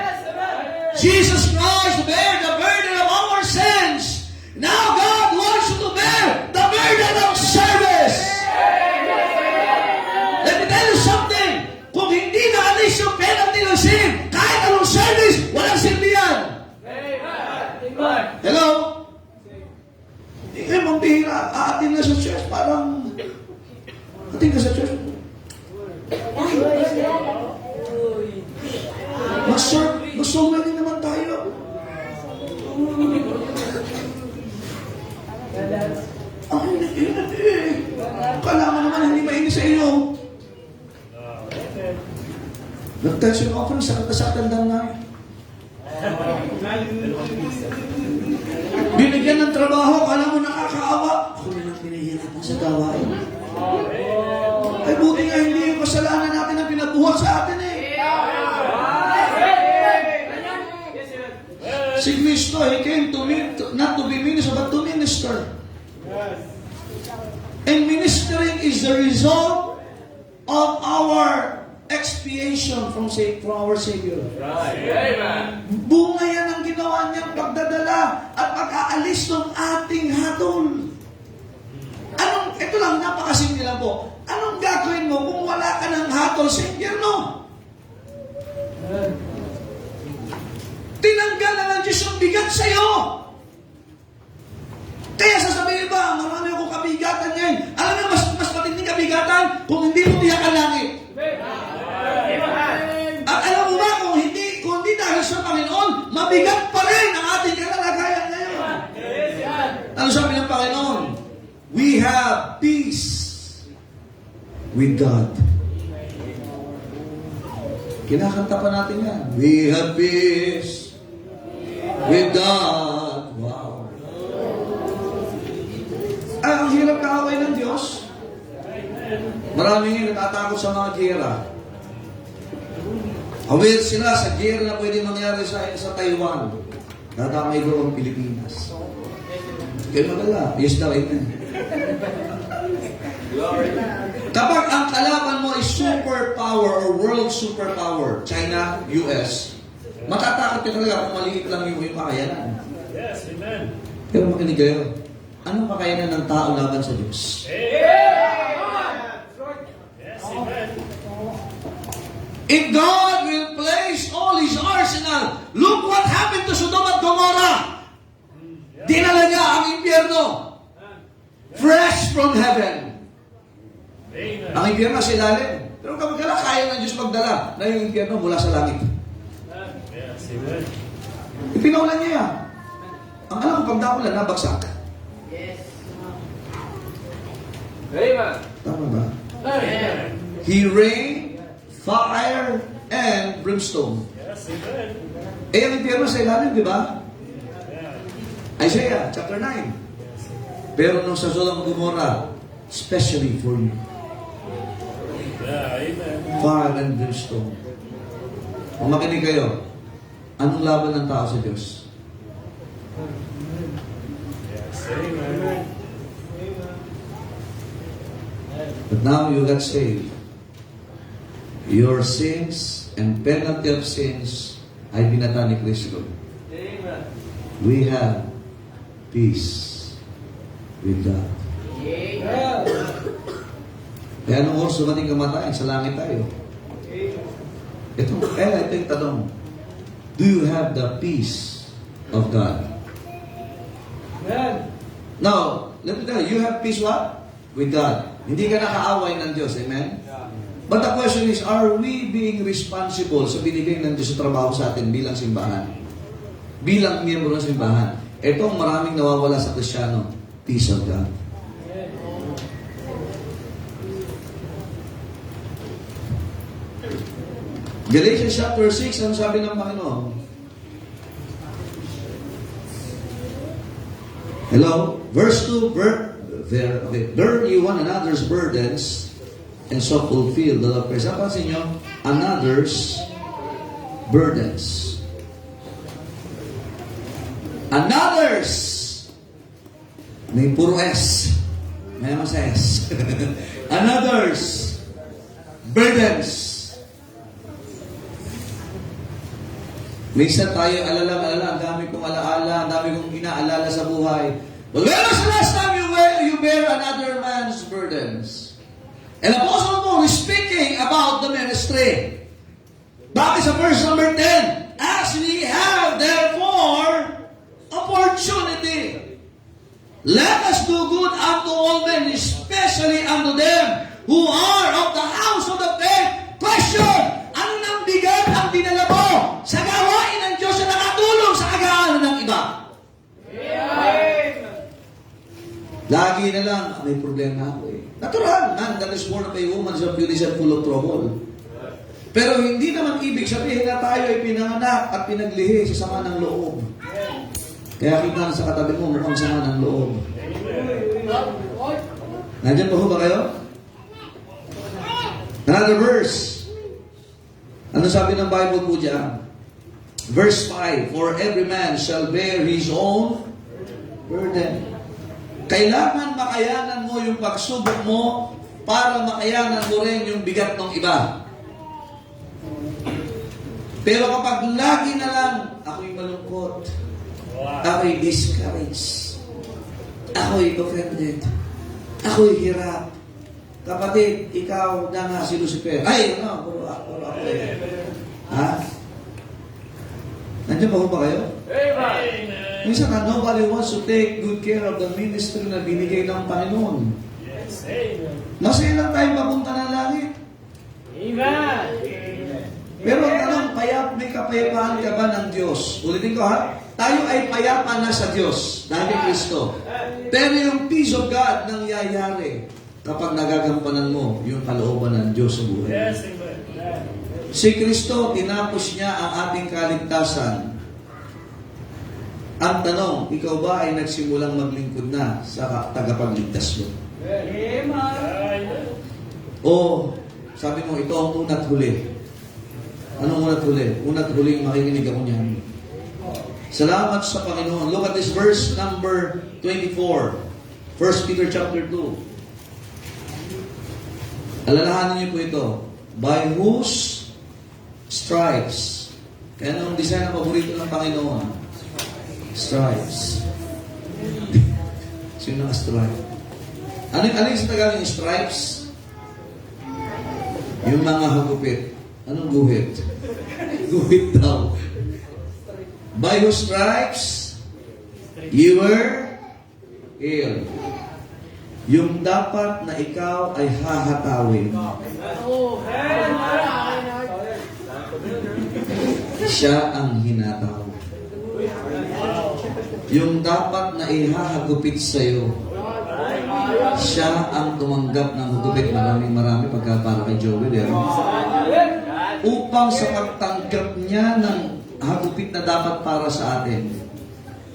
Jesus Christ bear the burden of our sins. Now God wants you to bear the burden of service. Let me tell you something. Kung hindi naalis yung penalty ng sin, kahit anong service, walang silbihan. Hello? Eh, mong bihira, aatin na sa church, parang atin ka sa church. Mas-solve din naman tayo. Ang init eh. Kala mo naman hindi mainit sa iyo. Nag-tension conference, sakit-sakit lang namin. Binigyan ng trabaho, kala mo nakakaawa. Ako na lang pinahirapan sa gawain. Ay buti nga hindi yung kasalanan natin ang pinabuhat sa atin eh. Si Kristo, He came to me, not to be minister, but to minister. And ministering is the result of our expiation from our Savior. Bunga yan ang ginawa niyang pagdadala at pag-aalis ng ating hatol. Ito lang, napakasimple lang po. Anong gagawin mo kung wala ka ng hatol sa impyerno? Tinanggal na ng Diyos ang bigat sa'yo. Kaya sasabihin ba, marami akong kabigatan ngayon. Alam mo, mas matinding kabigatan kung hindi mo tiyak ang langit. At alam mo ba, kung hindi dahil sa Panginoon, mabigat pa rin ang ating kalagayan ngayon. Ano sabi ng Panginoon? We have peace with God. Kinakanta pa natin yan. We have peace with God. Wow. Ay, ang hirap kaaway ng Diyos. Maraming natatakot sa mga gera. Aware sila sa gera na pwede mangyari sa Taiwan. Dadamay ko ang Pilipinas. Kaya magala. Yes daw, amen. Kapag ang kalaban mo ay superpower or world superpower, China, US, matatakot ka talaga kung maliit lang yung kakayanan. Yes, amen. Pero makinig kayo, anong kakayanan ng tao laban sa Diyos? Yes, amen. If God will place all His arsenal, look what happened to Sodom at Gomorrah. Dinala niya ang impyerno. Fresh from heaven. Amen. Ang impyerno sa ilalim. Pero kapag kaya ng Diyos magdala na yung impyerno mula sa langit. Yes, amen. Ipinaulan niya yan. Ang alam ko, pagdakulan, nabagsak. Amen. Tama ba? Amen. He rained fire and brimstone. Yes, amen. Eh, ang impyerno sa ilalim, di ba? Yeah. Isaiah chapter 9. Pero nung sa Sodom at Gomorrah, especially for you, Yeah, amen. fire and brimstone. Kung makinig kayo, anong laban ng tao sa Diyos? Yes, amen. But now you got saved. Your sins and penalty of sins ay binata ni Kristo. Amen. We have peace with God. Amen. Kaya anong oras dumating kamatayan? Sa langit tayo. Ito yung tanong. Do you have the peace of God? Amen. Now, let me tell you, you have peace what? With God. Hindi ka nakaaway ng Diyos. Amen? But the question is, are we being responsible sa binigay ng Diyos sa trabaho sa atin bilang simbahan? Bilang miyembro ng simbahan. Ito ang maraming nawawala sa Kristiyano. Peace of God. Galatians chapter 6, ano sabi ng Panginoon? Hello? Verse 2, bear ye one another's burdens and so fulfill the law of Christ. Napansin nyo? Another's burdens. Another's. May puro S. May mas S. Another's burdens. Minsan tayo alala, ang dami kong alaala, ang dami kong inaalala sa buhay. But when was the last time you bear another man's burdens? And Apostle Paul is speaking about the ministry. Bakit sa verse number 10? As we have therefore opportunity, let us do good unto all men, especially unto them who are of the house of the faith. Question! Ano nang bigat ang dinala mo sa gawain ng Diyos na nakatulong sa kagaanan ng iba? Lagi na lang, may problema ako eh. Natural, man that is born of a woman is foolish and full of trouble. Pero hindi naman ibig sabihin na tayo ay pinanganak at pinaglihi sa sama ng loob. Kaya kita sa katabi mo, mukhang sama ng loob. Nandiyan pa ho ba kayo? Another verse. Ano sabi ng Bible po dyan? Verse 5, for every man shall bear his own burden. Kailangan makayanan mo yung pagsubok mo para makayanan mo rin yung bigat ng iba. Pero kapag lagi na lang, ako'y malungkot, ako'y discouraged, ako'y offended, ako'y hirap. Kapatid, ikaw na nga si Lucifer. Ay, ano, puro ako eh. Ha? Nandiyan pa ho ba kayo? Amen. Minsan nobody wants to take good care of the ministry na binigay ng Panginoon. Yes, amen. Masaya lang tayo mapunta ng langit. Amen. Pero ang tanong, may kapayapaan ka ba ng Diyos? Ulitin ko ha, tayo ay payapa na sa Diyos dahil kay Kristo. Pero yung peace of God nangyayari kapag nagagampanan mo yung kalooban ng Diyos sa buhay. Yes, amen. Si Kristo, tinapos niya ang ating kaligtasan. Ang tanong, ikaw ba ay nagsimulang maglingkod na sa tagapagligtas mo? Amen. Amen. O, sabi mo, ito ang una't huli. Anong una't huli? Una't huling makikinig ako niyan. Salamat sa Panginoon. Look at this verse number 24. 1 Peter chapter 2. Alalahanin niyo po ito. By whose stripes. Kaya anong design na paborito ng Panginoon? Stripes. Sino ang stripe? Ano yung sa Tagalog yung stripes? Yung mga hagupit. Anong guhit? Guhit daw. By whose stripes you were healed. Yung dapat na ikaw ay hahatawin. Siya ang hinataw. Yung dapat na ihahagupit sa'yo, siya ang tumanggap ng hugupit. Marami pagka para kay Joel. Upang sa pagtanggap niya ng hagupit na dapat para sa atin,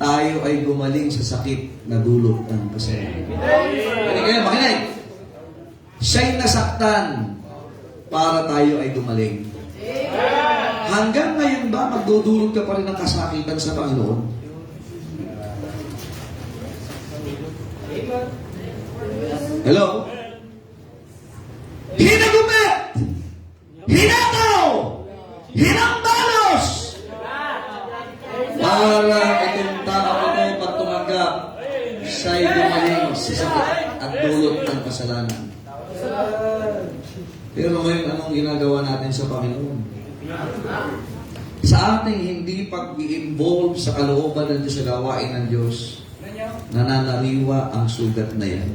tayo ay gumaling sa sakit na dulot ng kasalanan. Makinig! Siya'y nasaktan para tayo ay gumaling. Hanggang ngayon ba magdudulot ka pa rin ng kasakitan sa Panginoon? Hello? Hinagupit! Hinataw! Hinambalos! Para itong tao ito pag tumanggap, siya'y gumaling sa sakit at dulot ng kasalanan. Pero ngayon, anong ginagawa natin sa Panginoon? Sa ating hindi pag-i-involve sa kalooban ng Diyos sa gawain ng Diyos, nananariwa ang sugat na yan.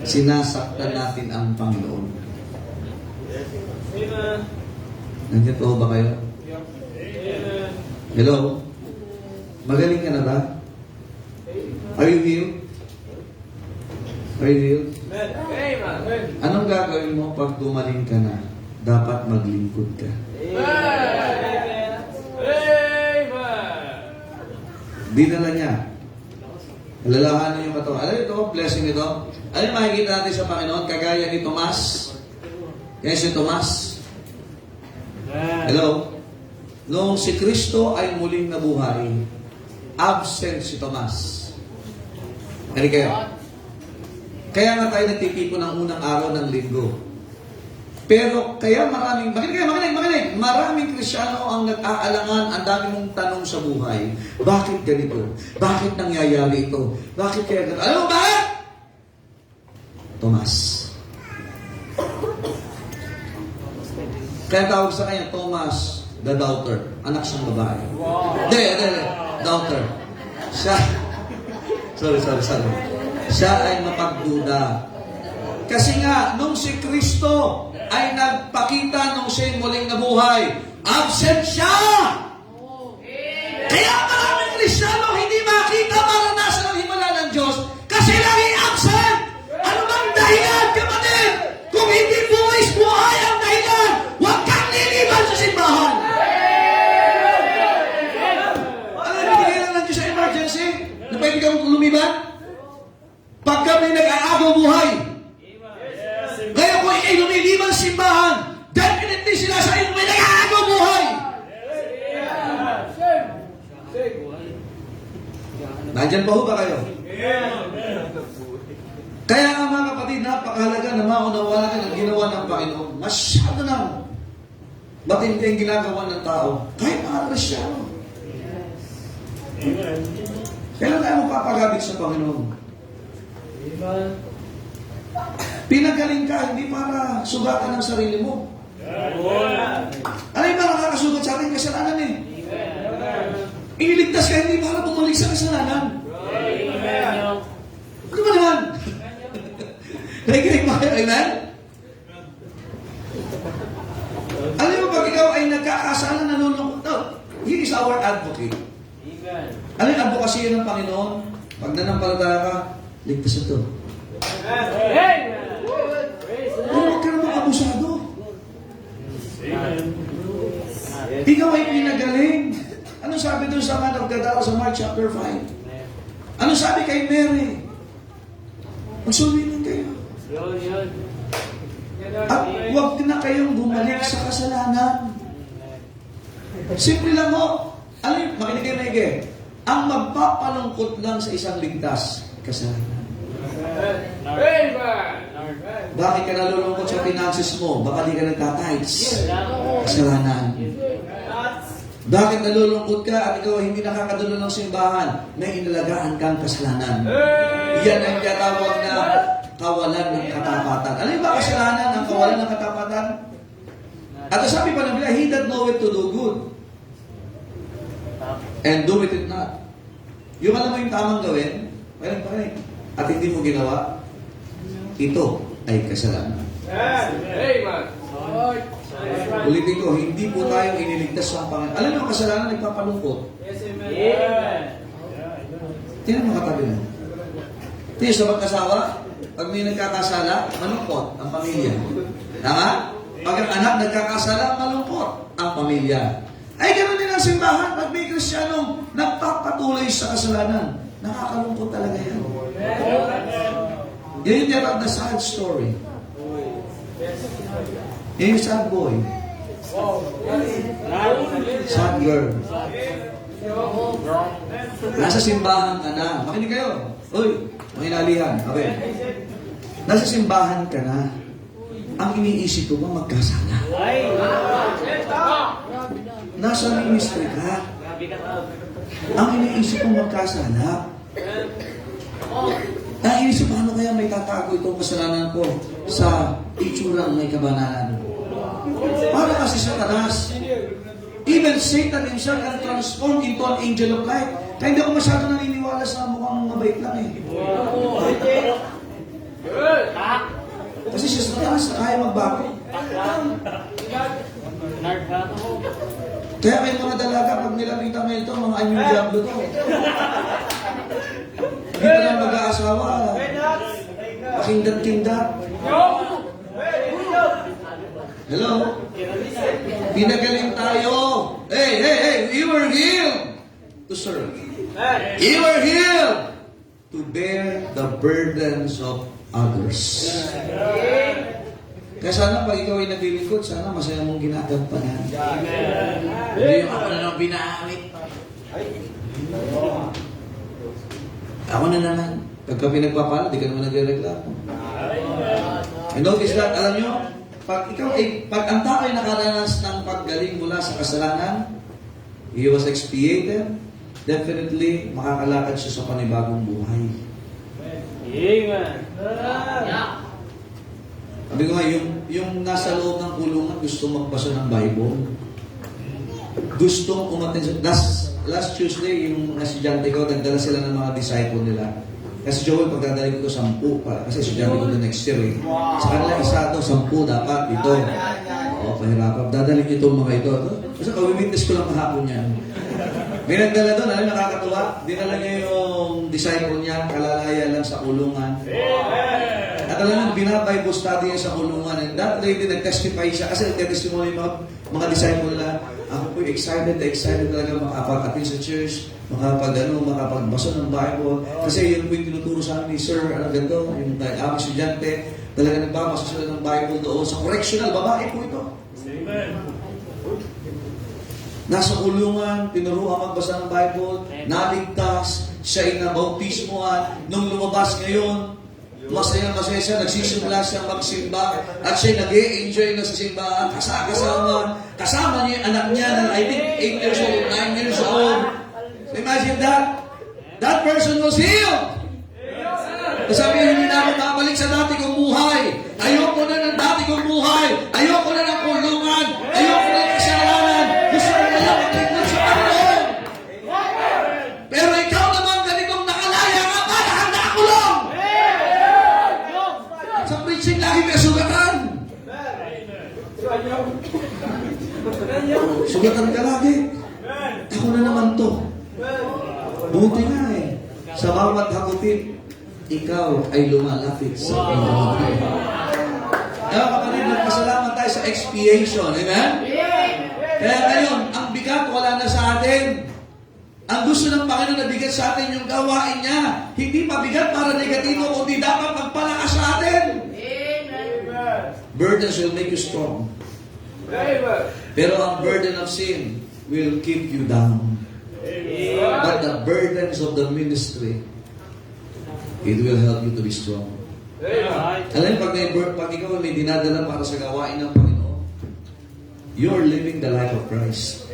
Sinasaktan natin ang Panginoon. Nandiyan po ba kayo? Hello? Magaling ka na ba? Are you healed? Are you healed? Anong gagawin mo pag gumaling ka na? Dapat maglingkod ka. Dinala niya. Alalahanin yung katawan. Alam ito, blessing ito. Alam makikita natin sa Panginoon, kagaya ni Tomas. Kaya si Tomas. Hello? Noong si Kristo ay muling nabuhay, absent si Tomas. Ano kayo? Kaya nga tayo nagtitipon ng unang araw ng linggo. Pero kaya maraming Kristyano ang nag-aalangan, ang dami mong tanong sa buhay. Bakit ganito? Bakit nangyayari ito? Bakit kaya ganito? Alam mo bakit? Tomas. Kaya tawag sa kanya, Thomas the Doubter. Anak siyang babae. Hindi. Doubter. Siya, sorry. Siya ay mapagduda. Kasi nga, nung si Kristo ay nagpakita nung siya'y muling nabuhay, absent siya! Kaya maraming Kristyano hindi makita maranasan ang himala ng Diyos kasi lagi absent! Ano bang dahilan, kapatid? Kung hindi buhay ang dahilan, huwag kang liliban sa simbahan! Ano yung dahilan ng Diyos sa emergency? Na pwede kang lumiban? Pagka may nag-aagaw buhay, kaya kung ikay lumiliban sa simbahan, definitely sila sa inyo may nag-aagaw buhay. Nandyan pa ho ba kayo? Kaya nga mga kapatid, napakahalaga na maunawa natin ang ginawa ng Panginoon. Masyado na matindi ang ginagawa ng tao. Kahit mga Kristyano. Kailan tayo magpapagabit sa Panginoon? Pinagaling ka, hindi para sugatan ng sarili mo. Ano yung mga nakakasugat sa ating kasalanan eh? Iniligtas ka hindi para bumalik sa kasalanan. Amen. Ano ba naman? Nakikinig ba kayo? Amen? Alam mo, pag ikaw ay nagkakasala, nalulungkot daw. He is our advocate. Amen. Ano yung advocacy ng Panginoon? Pag nanampalataya ka, ligtas ito. Amen. Praise the Pero Lord. huwag ka naman abusado. Amen. Ikaw ay pinagaling. Ano sabi doon sa man of God sa Mark chapter 5? Ano sabi kay Mary? Magsulinin kayo. Yun. At huwag na kayong bumalik sa kasalanan. Simple lang mo. Ano yung, makinig kayo maigi. Ang magpapalungkot lang sa isang ligtas, kasalanan. Amen. Bakit ka nalulungkot sa finances mo? Baka di ka nagtatides. Kasalanan. Bakit nalulungkot ka at ikaw hindi nakakadulo ng simbahan? May inalagaan kang kasalanan. Yan ang tinatawag na kawalan ng katapatan. Ano yung ba kasalanan ang kawalan ng katapatan? At sabi pa nila, he that knoweth to do good and do it not. Yung alam mo yung tamang gawin, at hindi mo ginawa, ito ay kasalanan. Ulitin ko, hindi po tayo iniligtas sa Panginoon. Alam mo, ang kasalanan nagpapalungkot. Amen. Tingnan mo katabi mo. Tingnan sa mag-asawa, pag may nagkakasala, malungkot ang pamilya. Tama? Pag ang anak nagkakasala, malungkot ang pamilya. Ay, ganoon din ang simbahan. Pag may Kristiyanong nagpapatuloy sa kasalanan, nakakalungkot talaga yan. Yan yung tiyatawag na sad story. Yan yung sad boy. Sad girl. Nasa simbahan ka na. Makinig kayo. Uy, mga inalihan. Okay. Nasa simbahan ka na. Ang iniisip ko ba magkasala? Nasa ministry ka. Ang iniisip ko magkasala. Ang iniisip, paano kaya may tatago itong kasalanan ko sa itsurang may kabanalan? Para kasi Satanas. Even Satan himself can transform into an angel of light. Kaya hindi ako masyado naniniwala sa mukhang mabait lang eh. Kasi si Satanas na kaya magbago. Kaya may mga dalaga, pag nilapitan mo ito, mga anyong diablo to. Hindi pa lang mag-aasawa. Makindat-kindat. Hello? Pinagaling tayo. Hey, we were healed to serve. We were healed to bear the burdens of others. Kaya sana pag ikaw ay naglilingkod, sana masaya mong ginagampanan. Hindi yung ako na lang binamit. Ako na naman. Pagka pinagpapala, di ka naman nagre-reklamo. And notice that, alam nyo, pag ang tao ay nakaranas ng paggaling mula sa kasalanan, he was expiated, definitely makakalakad siya sa panibagong buhay. Amen. Sabi ko nga, yung nasa loob ng kulungan, gusto magbasa ng Bible. Gustong umattend. Last Tuesday, yung estudyante ko, nagdala sila ng mga disciple nila. Kasi Joel, pagdadali ko ito 10 para. Kasi estudyante ko ito next year eh. Sa kanila, isa ito, 10 dapat. Ito. Oo, pahirapan. Dadalhin niyo itong mga ito. Kasi kawimintess ko lang kahapon yan. May nagdala doon, alam, nakakatuwa. Dinala niya yung disciple niya, kalalaya lang sa kulungan. At alam mo, binabible study niya sa kulungan. And that lady, nag-testify siya. Kasi nag-testimony mga disciple nila. Ako po excited talaga makapag-attend sa church, makapagbasa ng Bible. Kasi yun po yung tinuturo sa amin ni Sir, ganito, yung aming estudyante, talaga nagbabasa sila ng Bible doon. Sa correctional, babae po ito. Amen. Nasa kulungan, tinuruan magbasa ng Bible, naligtas, siya ay nabautismoan. Nung lumabas ngayon, masaya siya, nagsisimula siya magsimba, at siya nag-e-enjoy na sa simbahan, kasama niya yung anak niya na I think 8 years old, 9 years old. So imagine that. That person was healed. Sabi niya, hindi na ako babalik sa dati kong buhay. Ayoko na ng dati kong buhay. Ayoko na ng kulungan. Ayoko na ng kasalanan. Gusto ko na lang maglingkod sa Panginoon. sugatan ka lagi. Ako na naman to. Buti nga eh. Sa bawat hakutin, ikaw ay lumalapit sa Panginoon. Kaya kapatid, magpasalamat tayo sa expiation. Amen? Kaya ngayon, ang bigat wala na sa atin. Ang gusto ng Panginoon na bigat sa atin yung gawain niya. Hindi mabigat para negatibo, kundi dapat magpalakas sa atin. Burdens will make you strong. Pero ang burden of sin will keep you down. But the burdens of the ministry, it will help you to be strong. Alam mo, pag ikaw may dinadala para sa gawain ng Panginoon, you're living the life of Christ.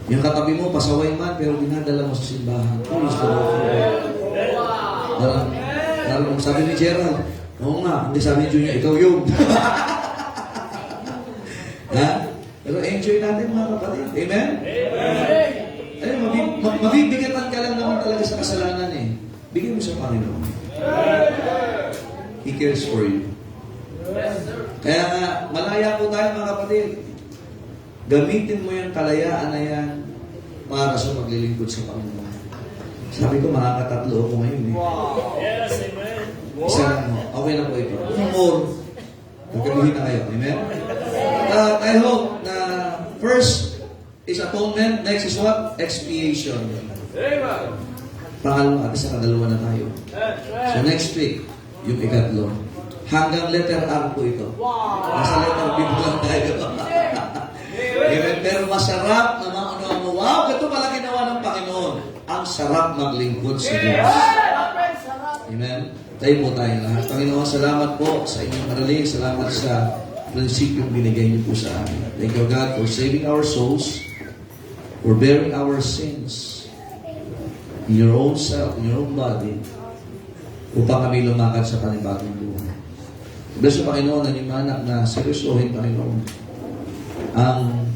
Yung katabi mo, pasaway man, pero dinadala mo sa simbahan. Praise the Lord. Parang sabi ni Gerald, oo nga, hindi sabi ni Junior, ikaw yun. Ha? Pero enjoy natin mga kapatid. Amen? Ayun, mabibigatan ka lang naman talaga sa kasalanan eh. Bigyan mo sa Panginoon. He cares for you. Kaya nga, malaya po tayo mga kapatid. Gamitin mo yung kalayaan na yan para sa paglilingkod sa Panginoon. Sabi ko, makakatatlo ako ngayon eh. Yes, amen. Isa lang mo. Okay na po ito. More. Magkabuhin na kayo. Amen? I hope na first is atonement. Next is what? Expiation. Pangalawa at sa kadalawa na tayo. So next week, yung ikatlo. Hanggang letter R po ito. Nasa letter B po lang tayo. Amen? Pero masarap na mga mo. Wow, ito pala ginawa ng Panginoon. Ang sarap maglingkod sa Diyos. Amen? Tayo po tayo lahat. Panginoon, salamat po sa inyong araling. Salamat sa prinsipyong binigay niyo po sa amin. Thank you, God, for saving our souls, for bearing our sins in your own self, in your own body, upang kami lumakad sa panibagong buhay. Bless you, Panginoon, na yung anak na seryosohin, Panginoon, ang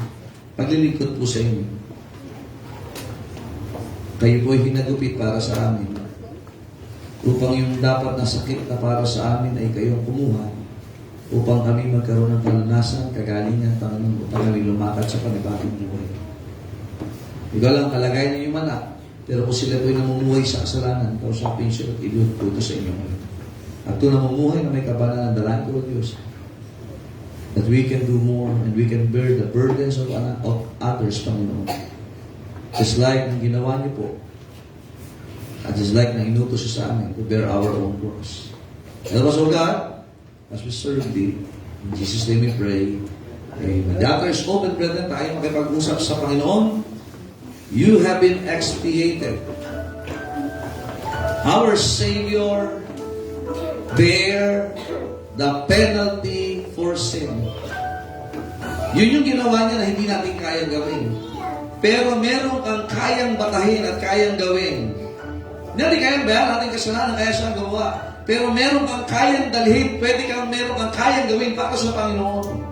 paglilingkod po sa inyo. Kayo po ay hinagupit para sa amin, upang yung dapat na sakit na para sa amin ay kayong kumuha, upang kami magkaroon ng kalanasan, kagalingan, Panginoon, upang kami lumakad sa panibagong buhay. Ikaw lang kalagay na yung anak, pero kung sila po'y namumuhay sa kasalanan, kausapin siya at ilututo sa inyo. At kung namumuhay na may kabanalan, dalangin ko, Diyos, that we can do more and we can bear the burdens of others, Panginoon. Just like ang ginawa niyo po, at just like na inutos siya sa amin to bear our own cross. Help us, O God, as we serve Thee. In Jesus' name we pray. Amen. The altar is open, brethren. Tayo makipag-usap sa Panginoon. You have been expiated. Our Savior bear the penalty for sin. Yun yung ginawa niya na hindi natin kayang gawin. Pero meron kang kayang batahin at kayang gawin. Hindi natin kayang bayan natin kasalanan, kaya siya gawa. Pero meron kang kayang dalhin, meron kang kayang gawin para sa Panginoon.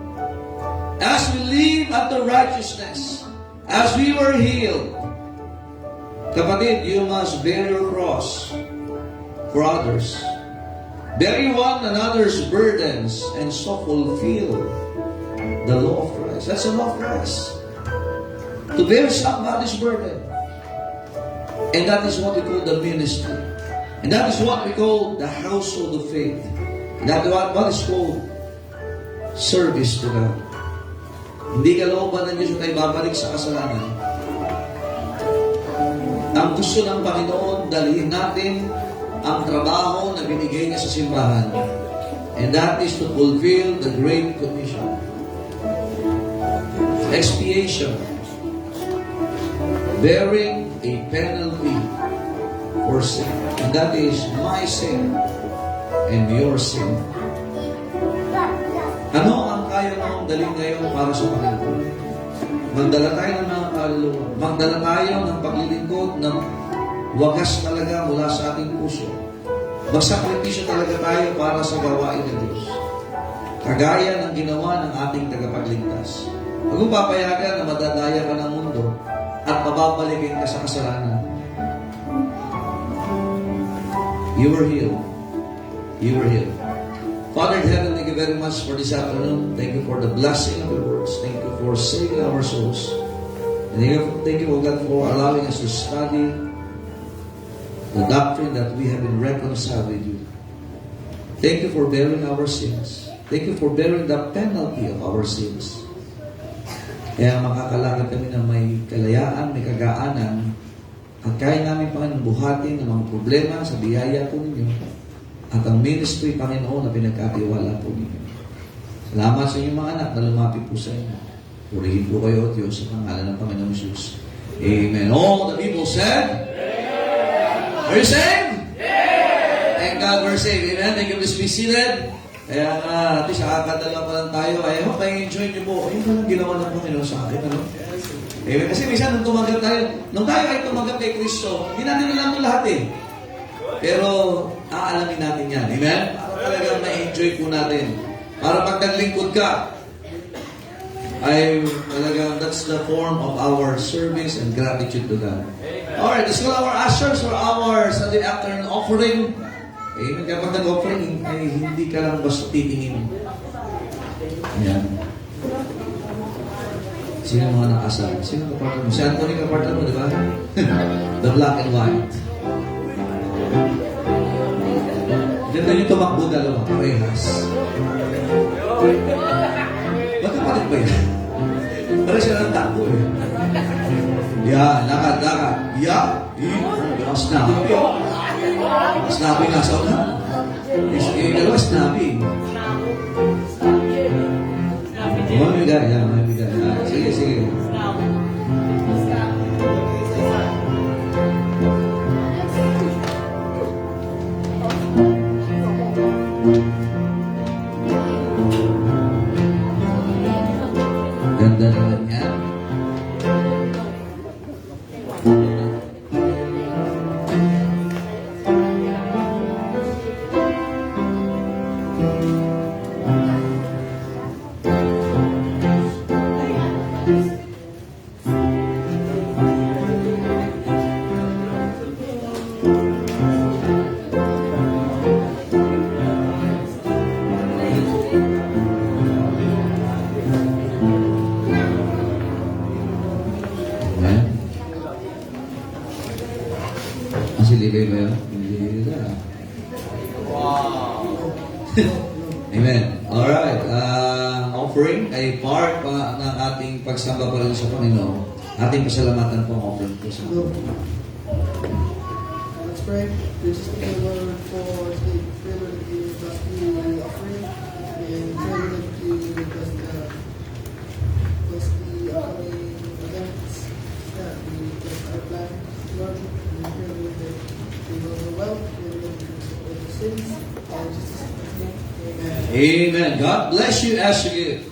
As we live unto righteousness, as we were healed, kapatid, you must bear your cross for others. Bear one another's burdens and so fulfill the law of Christ. That's the law of Christ. To bear somebody's burden. And that is what we call the ministry. And that is what we call the household of faith. And that is what is called service to God. Hindi kalooban ng Diyos na tayo babalik sa kasalanan. Ang gusto ng Panginoon, dalhin natin ang trabaho na binigay niya sa simbahan. And that is to fulfill the Great Commission. Expiation. Bearing a penalty for sin. And that is my sin and your sin. Ano ang kaya mong dalhin ngayon para sa Panginoon? Magdala tayo ng mga kaluluwa. Magdala tayo ng paglilingkod ng wagas talaga mula sa ating puso. Magsakripisyo talaga tayo para sa gawain ng Diyos. Kagaya ng ginawa ng ating tagapagligtas. Huwag mong papayagan na madadaya ka ng mundo at pababalikin ka sa kasalanan. You were healed. You were healed. Father in heaven, thank you very much for this afternoon. Thank you for the blessing of your words. Thank you for saving our souls. And thank you, O God, for allowing us to study the doctrine that we have been reconciled with you. Thank you for bearing our sins. Thank you for bearing the penalty of our sins. Kaya makakalakad kami na may kalayaan, may kagaanan, at kaya namin, Panginoon, buhatin ang mga problema sa biyaya po ninyo at ang ministry, Panginoon, na pinagkatiwala po ninyo. Salamat sa inyong mga anak na lumapit po sa inyo. Purihin po kayo, Diyos, sa pangalan ng Panginoon Jesus. Amen. All the people said, Are you saved? Thank God we're saved. Amen. Thank you. Please be seated. Kaya at least kakadala pa lang tayo. I hope I-enjoy niyo po. Ayun palang ginawa ng Panginoon sa akin. Ano? Amen. Kasi minsan nung tumanggap tayo, nung tayo ay tumanggap kay Kristo, hindi natin alam ito lahat eh. Pero aalamin natin yan. Amen? Para talagang ma-enjoy po natin. Para pag naglingkod ka, ay talagang that's the form of our service and gratitude to God. Alright, let's call our ushers for our Sunday afternoon offering. Amen. Kapag nag-offering, ay hindi ka lang basta titingin. Ayan. Sino mga nakasal? Sino kapartner mo? Si Anthony kapartner mo, di ba? The black and white. Ganda yung tumakbo dalawa, parehas. Magkapalit ba yan? Parang sila ng takbo eh. Yan, lakad. Yan, snappy. Snappy nasa unahan. Yung dalawa, snappy. Mamigay. Sige. Ganda naman yan. Libay ba yun? Hindi na. Wow! Amen. Alright. Offering ay part pa ng ating pagsamba pa rin sa Panginoon. Ating pasalamatan po ang offering po sa Panginoon. Let's pray. This is the Lord for the prayer that you bless the offering and pray that you bless the upcoming events that we bless our plan, Lord. We pray that we will go well, we will for the sins, and Jesus' name. Amen. Amen. God bless you as you give.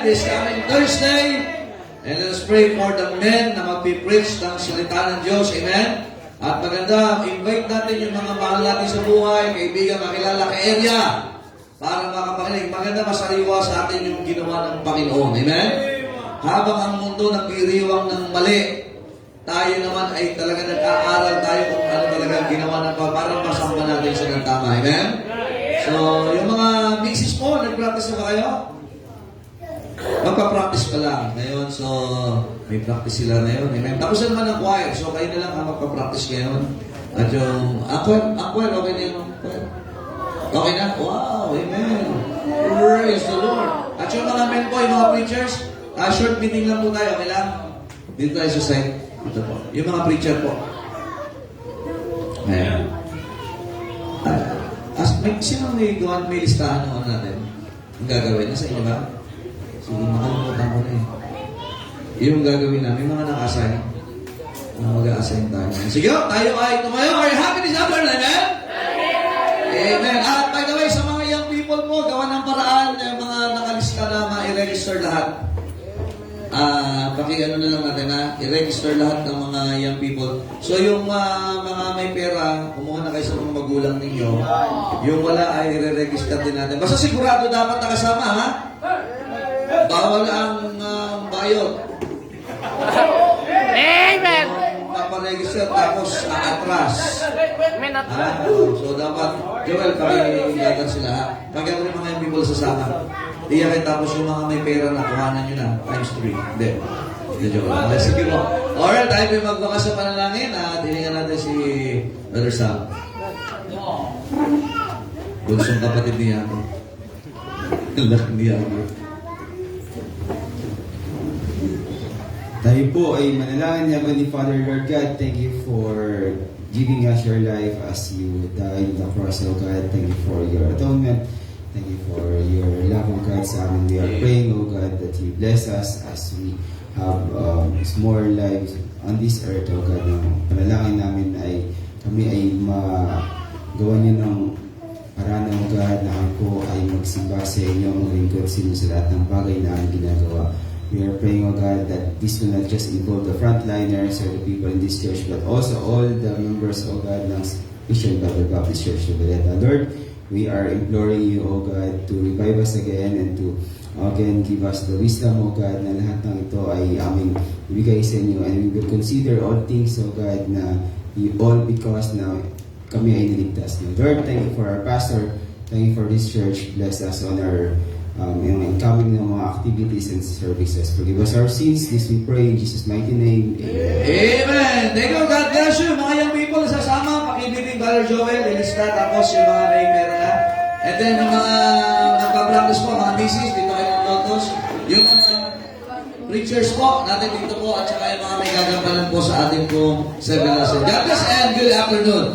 this coming Thursday. And let us pray for the men na magpipreach ng salita ng Diyos. Amen? At maganda, invite natin yung mga mahal natin sa buhay, kaibigan, makilala, ka-area, para makapakinig. Maganda masariwa sa atin yung ginawa ng Panginoon. Amen? Habang ang mundo nagdiriwang ng mali, tayo naman ay talaga nag-aaral tayo kung ano talaga ginawa ng Panginoon para masamba natin siya ng tama. Amen? So, yung mga misis po, nag-practice na ba kayo? Magpa-practice pa lang. Ngayon, so, may practice sila ngayon. Amen. Tapos naman ang choir. So, kayo na lang ang magpa-practice ngayon. At yung, choir, okay na yun. Okay na? Wow, amen. Praise the Lord. At yung mga men po, yung mga preachers, short meeting lang po tayo, okay lang? Dito tayo sa side. Ito po. Yung mga preacher po. Ayan. Sino may gawan, may listahan ng ano natin? Ang gagawin? Nasa inyo ba? Sige, makalimutan ko na eh. Yung gagawin namin, mga naka-assign. Mag-a-assign tayo. Sige, tayo ay tumayo. Are you happy this afternoon? Amen? Amen. At by the way, sa mga young people po, gawa ng paraan, yung mga nakalista na ma-i-register lahat. Paki-ano na lang natin i-register lahat ng mga young people. So yung mga may pera, kumuha na kayo sa mga magulang ninyo. Yung wala ay i-register din natin. Basta sigurado dapat nakasama, ha? Bawal ang bayot. Amen! Paparegister tapos atras. So dapat, Joel, pakigagan sila, ha? Pagyan ko rin mga young people sasama. Iyakin tapos yung mga may pera na, kuhanan nyo na, times 3. Hindi. Hindi, Joel. Okay, sige po. Alright, tayo po magbakas sa panalangin at hiningan natin si Brother Sam. Bunsong kapatid niya ako. Laki niya ako. Tayo po ay manalangin niya, Heavenly Father, Lord God, thank you for giving us your life as you died on the cross, oh God. Thank you for your atonement. Thank you for your love, oh God, sa amin. We are praying, oh God, that you bless us as we have more lives on this earth, oh God. Panalangin namin ay kami ay magawa niyo ng paraan, oh God, na ako ay magsimba sa inyo, maglingkod sa inyo sa lahat ng bagay na aming ginagawa. We are praying, oh God, that this will not just involve the frontliners or the people in this church, but also all the members, oh God, ng Vision Bible Baptist Church of Valeta. Lord, we are imploring you, oh God, to revive us again and to again give us the wisdom, oh God, na lahat ng ito ay aming ibigay sa inyo. And we will consider all things, oh God, na all because na kami ay niligtas niyo. Lord, thank you for our pastor. Thank you for this church. Bless us on our incoming ng mga activities and services. Forgive us our sins. This we pray in Jesus' mighty name. Amen. Amen. Thank you. God bless you. Mga young people, sasama, pakibiling Brother Joel, ilista, tapos yung mga may pera na. And then yung mga nagpa-practice po, mga misis, dito kayo ng lotos. Yung mga preachers po, natin dito po, at saka yung mga may gagampanan po sa ating pong 7 lesson. God bless and good afternoon.